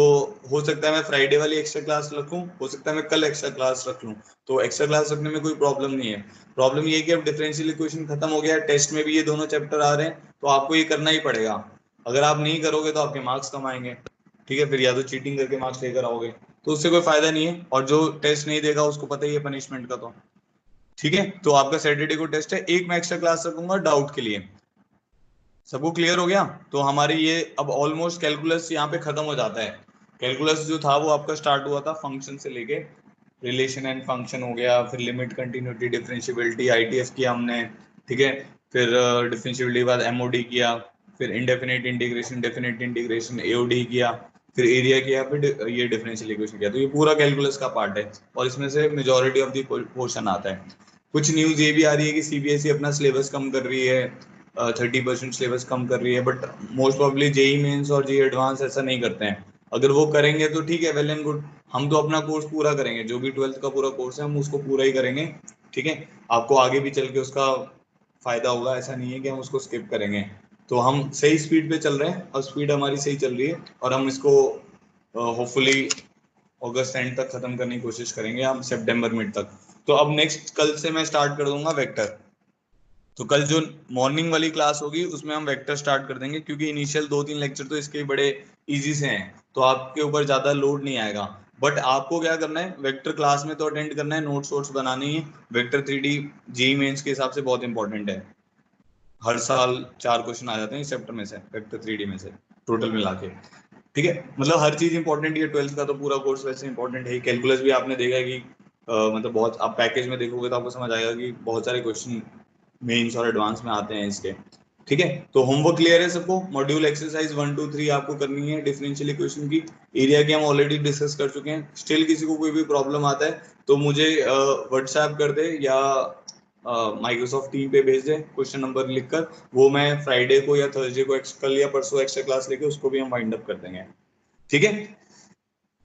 हो सकता है मैं फ्राइडे वाली एक्स्ट्रा क्लास रखूं, हो सकता है मैं कल एक्स्ट्रा क्लास रख लूं, तो एक्स्ट्रा क्लास रखने में कोई प्रॉब्लम नहीं है। प्रॉब्लम ये है कि अब डिफरेंशियल इक्वेशन खत्म हो गया, टेस्ट में भी ये दोनों चैप्टर आ रहे हैं, तो आपको ये करना ही पड़ेगा। अगर आप नहीं करोगे तो आपके मार्क्स कम आएंगे। ठीक है, फिर या तो चीटिंग करके मार्क्स लेकर आओगे, तो उससे कोई फायदा नहीं है, और जो टेस्ट नहीं देगा उसको पता ही है पनिशमेंट का। तो ठीक है, तो आपका सैटरडे को टेस्ट है, एक मैं एक्स्ट्रा क्लास रखूंगा डाउट के लिए। सबको क्लियर हो गया? तो हमारी ये अब ऑलमोस्ट कैलकुलस यहाँ पे खत्म हो जाता है। कैलकुलस जो था वो आपका स्टार्ट हुआ था फंक्शन से लेके, रिलेशन एंड फंक्शन हो गया, फिर लिमिट, कंटिन्यूटी, डिफरेंशियबिलिटी, आईटीएफ किया हमने। ठीक है, फिर डिफरेंशियबिलिटी के बाद एमओडी किया, फिर indefinite integration, definite integration, AOD किया, फिर एरिया किया, फिर ये डिफरेंशियल इक्वेशन किया। तो ये पूरा कैलकुलस का पार्ट है, और इसमें से मेजोरिटी ऑफ द पोर्शन आता है। कुछ न्यूज ये भी आ रही है कि सीबीएसई अपना सिलेबस कम कर रही है, 30% सिलेबस कम कर रही है, but most probably JEE Mains और जेई एडवांस ऐसा नहीं करते हैं। अगर वो करेंगे तो ठीक है, वेल एंड गुड, हम तो अपना कोर्स पूरा करेंगे, जो भी 12th का पूरा कोर्स है हम उसको पूरा ही करेंगे। ठीक है, आपको आगे भी चल के उसका फायदा होगा, ऐसा नहीं है कि हम उसको स्किप करेंगे। तो हम सही स्पीड पे चल रहे हैं, और स्पीड हमारी सही चल रही है, और हम इसको होपफुली अगस्त एंड तक खत्म करने की कोशिश करेंगे, हम सितंबर मिड तक। तो अब नेक्स्ट कल से मैं स्टार्ट कर दूंगा वेक्टर। तो कल जो मॉर्निंग वाली क्लास होगी उसमें हम वेक्टर स्टार्ट कर देंगे, क्योंकि इनिशियल 2 3 लेक्चर तो इसके बड़े इजी से हैं, तो आपके ऊपर ज्यादा लोड नहीं आएगा। बट आपको क्या करना है, वेक्टर क्लास में तो अटेंड करना है, नोट्स वोट्स बनानी है। वेक्टर 3D जेई मेंस के हिसाब से बहुत इंपॉर्टेंट है, हर साल 4 क्वेश्चन आ जाते हैं इस चैप्टर में से, वेक्टर 3D में से, टोटल मिला के। ठीक है, मतलब हर चीज इंपॉर्टेंट है, 12th का तो पूरा कोर्स वैसे इंपॉर्टेंट है। कैलकुलस भी आपने देखा कि मतलब बहुत, आप पैकेज में देखोगे तो आपको समझ आएगा कि बहुत सारे क्वेश्चन मेंस और एडवांस में आते हैं इसके। ठीक है, तो होमवर्क क्लियर है सबको? मॉड्यूल एक्सरसाइज 1 2 3 आपको करनी है डिफरेंशियल इक्वेशन की। एरिया की हम ऑलरेडी डिस्कस कर चुके हैं। स्टिल किसी को कोई भी प्रॉब्लम आता है तो मुझे व्हाट्सएप कर दे, या माइक्रोसॉफ्ट टीम पे भेज दे क्वेश्चन नंबर लिखकर, वो मैं फ्राइडे को या थर्सडे को कल या परसों एक्स्ट्रा क्लास लेके उसको भी हम वाइंड अप कर देंगे। ठीक है,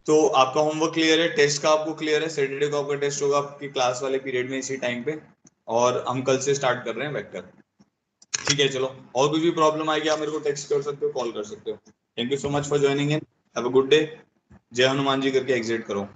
तो आपका होमवर्क क्लियर है, टेस्ट का आपको क्लियर है, सैटरडे को आपका टेस्ट होगा आपकी क्लास वाले पीरियड में इसी टाइम पे, और हम कल से स्टार्ट कर रहे हैं वेक्टर। ठीक है, चलो, और कुछ भी प्रॉब्लम आएगी आप मेरे को टेक्स्ट कर सकते हो, कॉल कर सकते हो। Thank you so much for joining in, have a good day. जय हनुमान जी करके एग्जिट करो।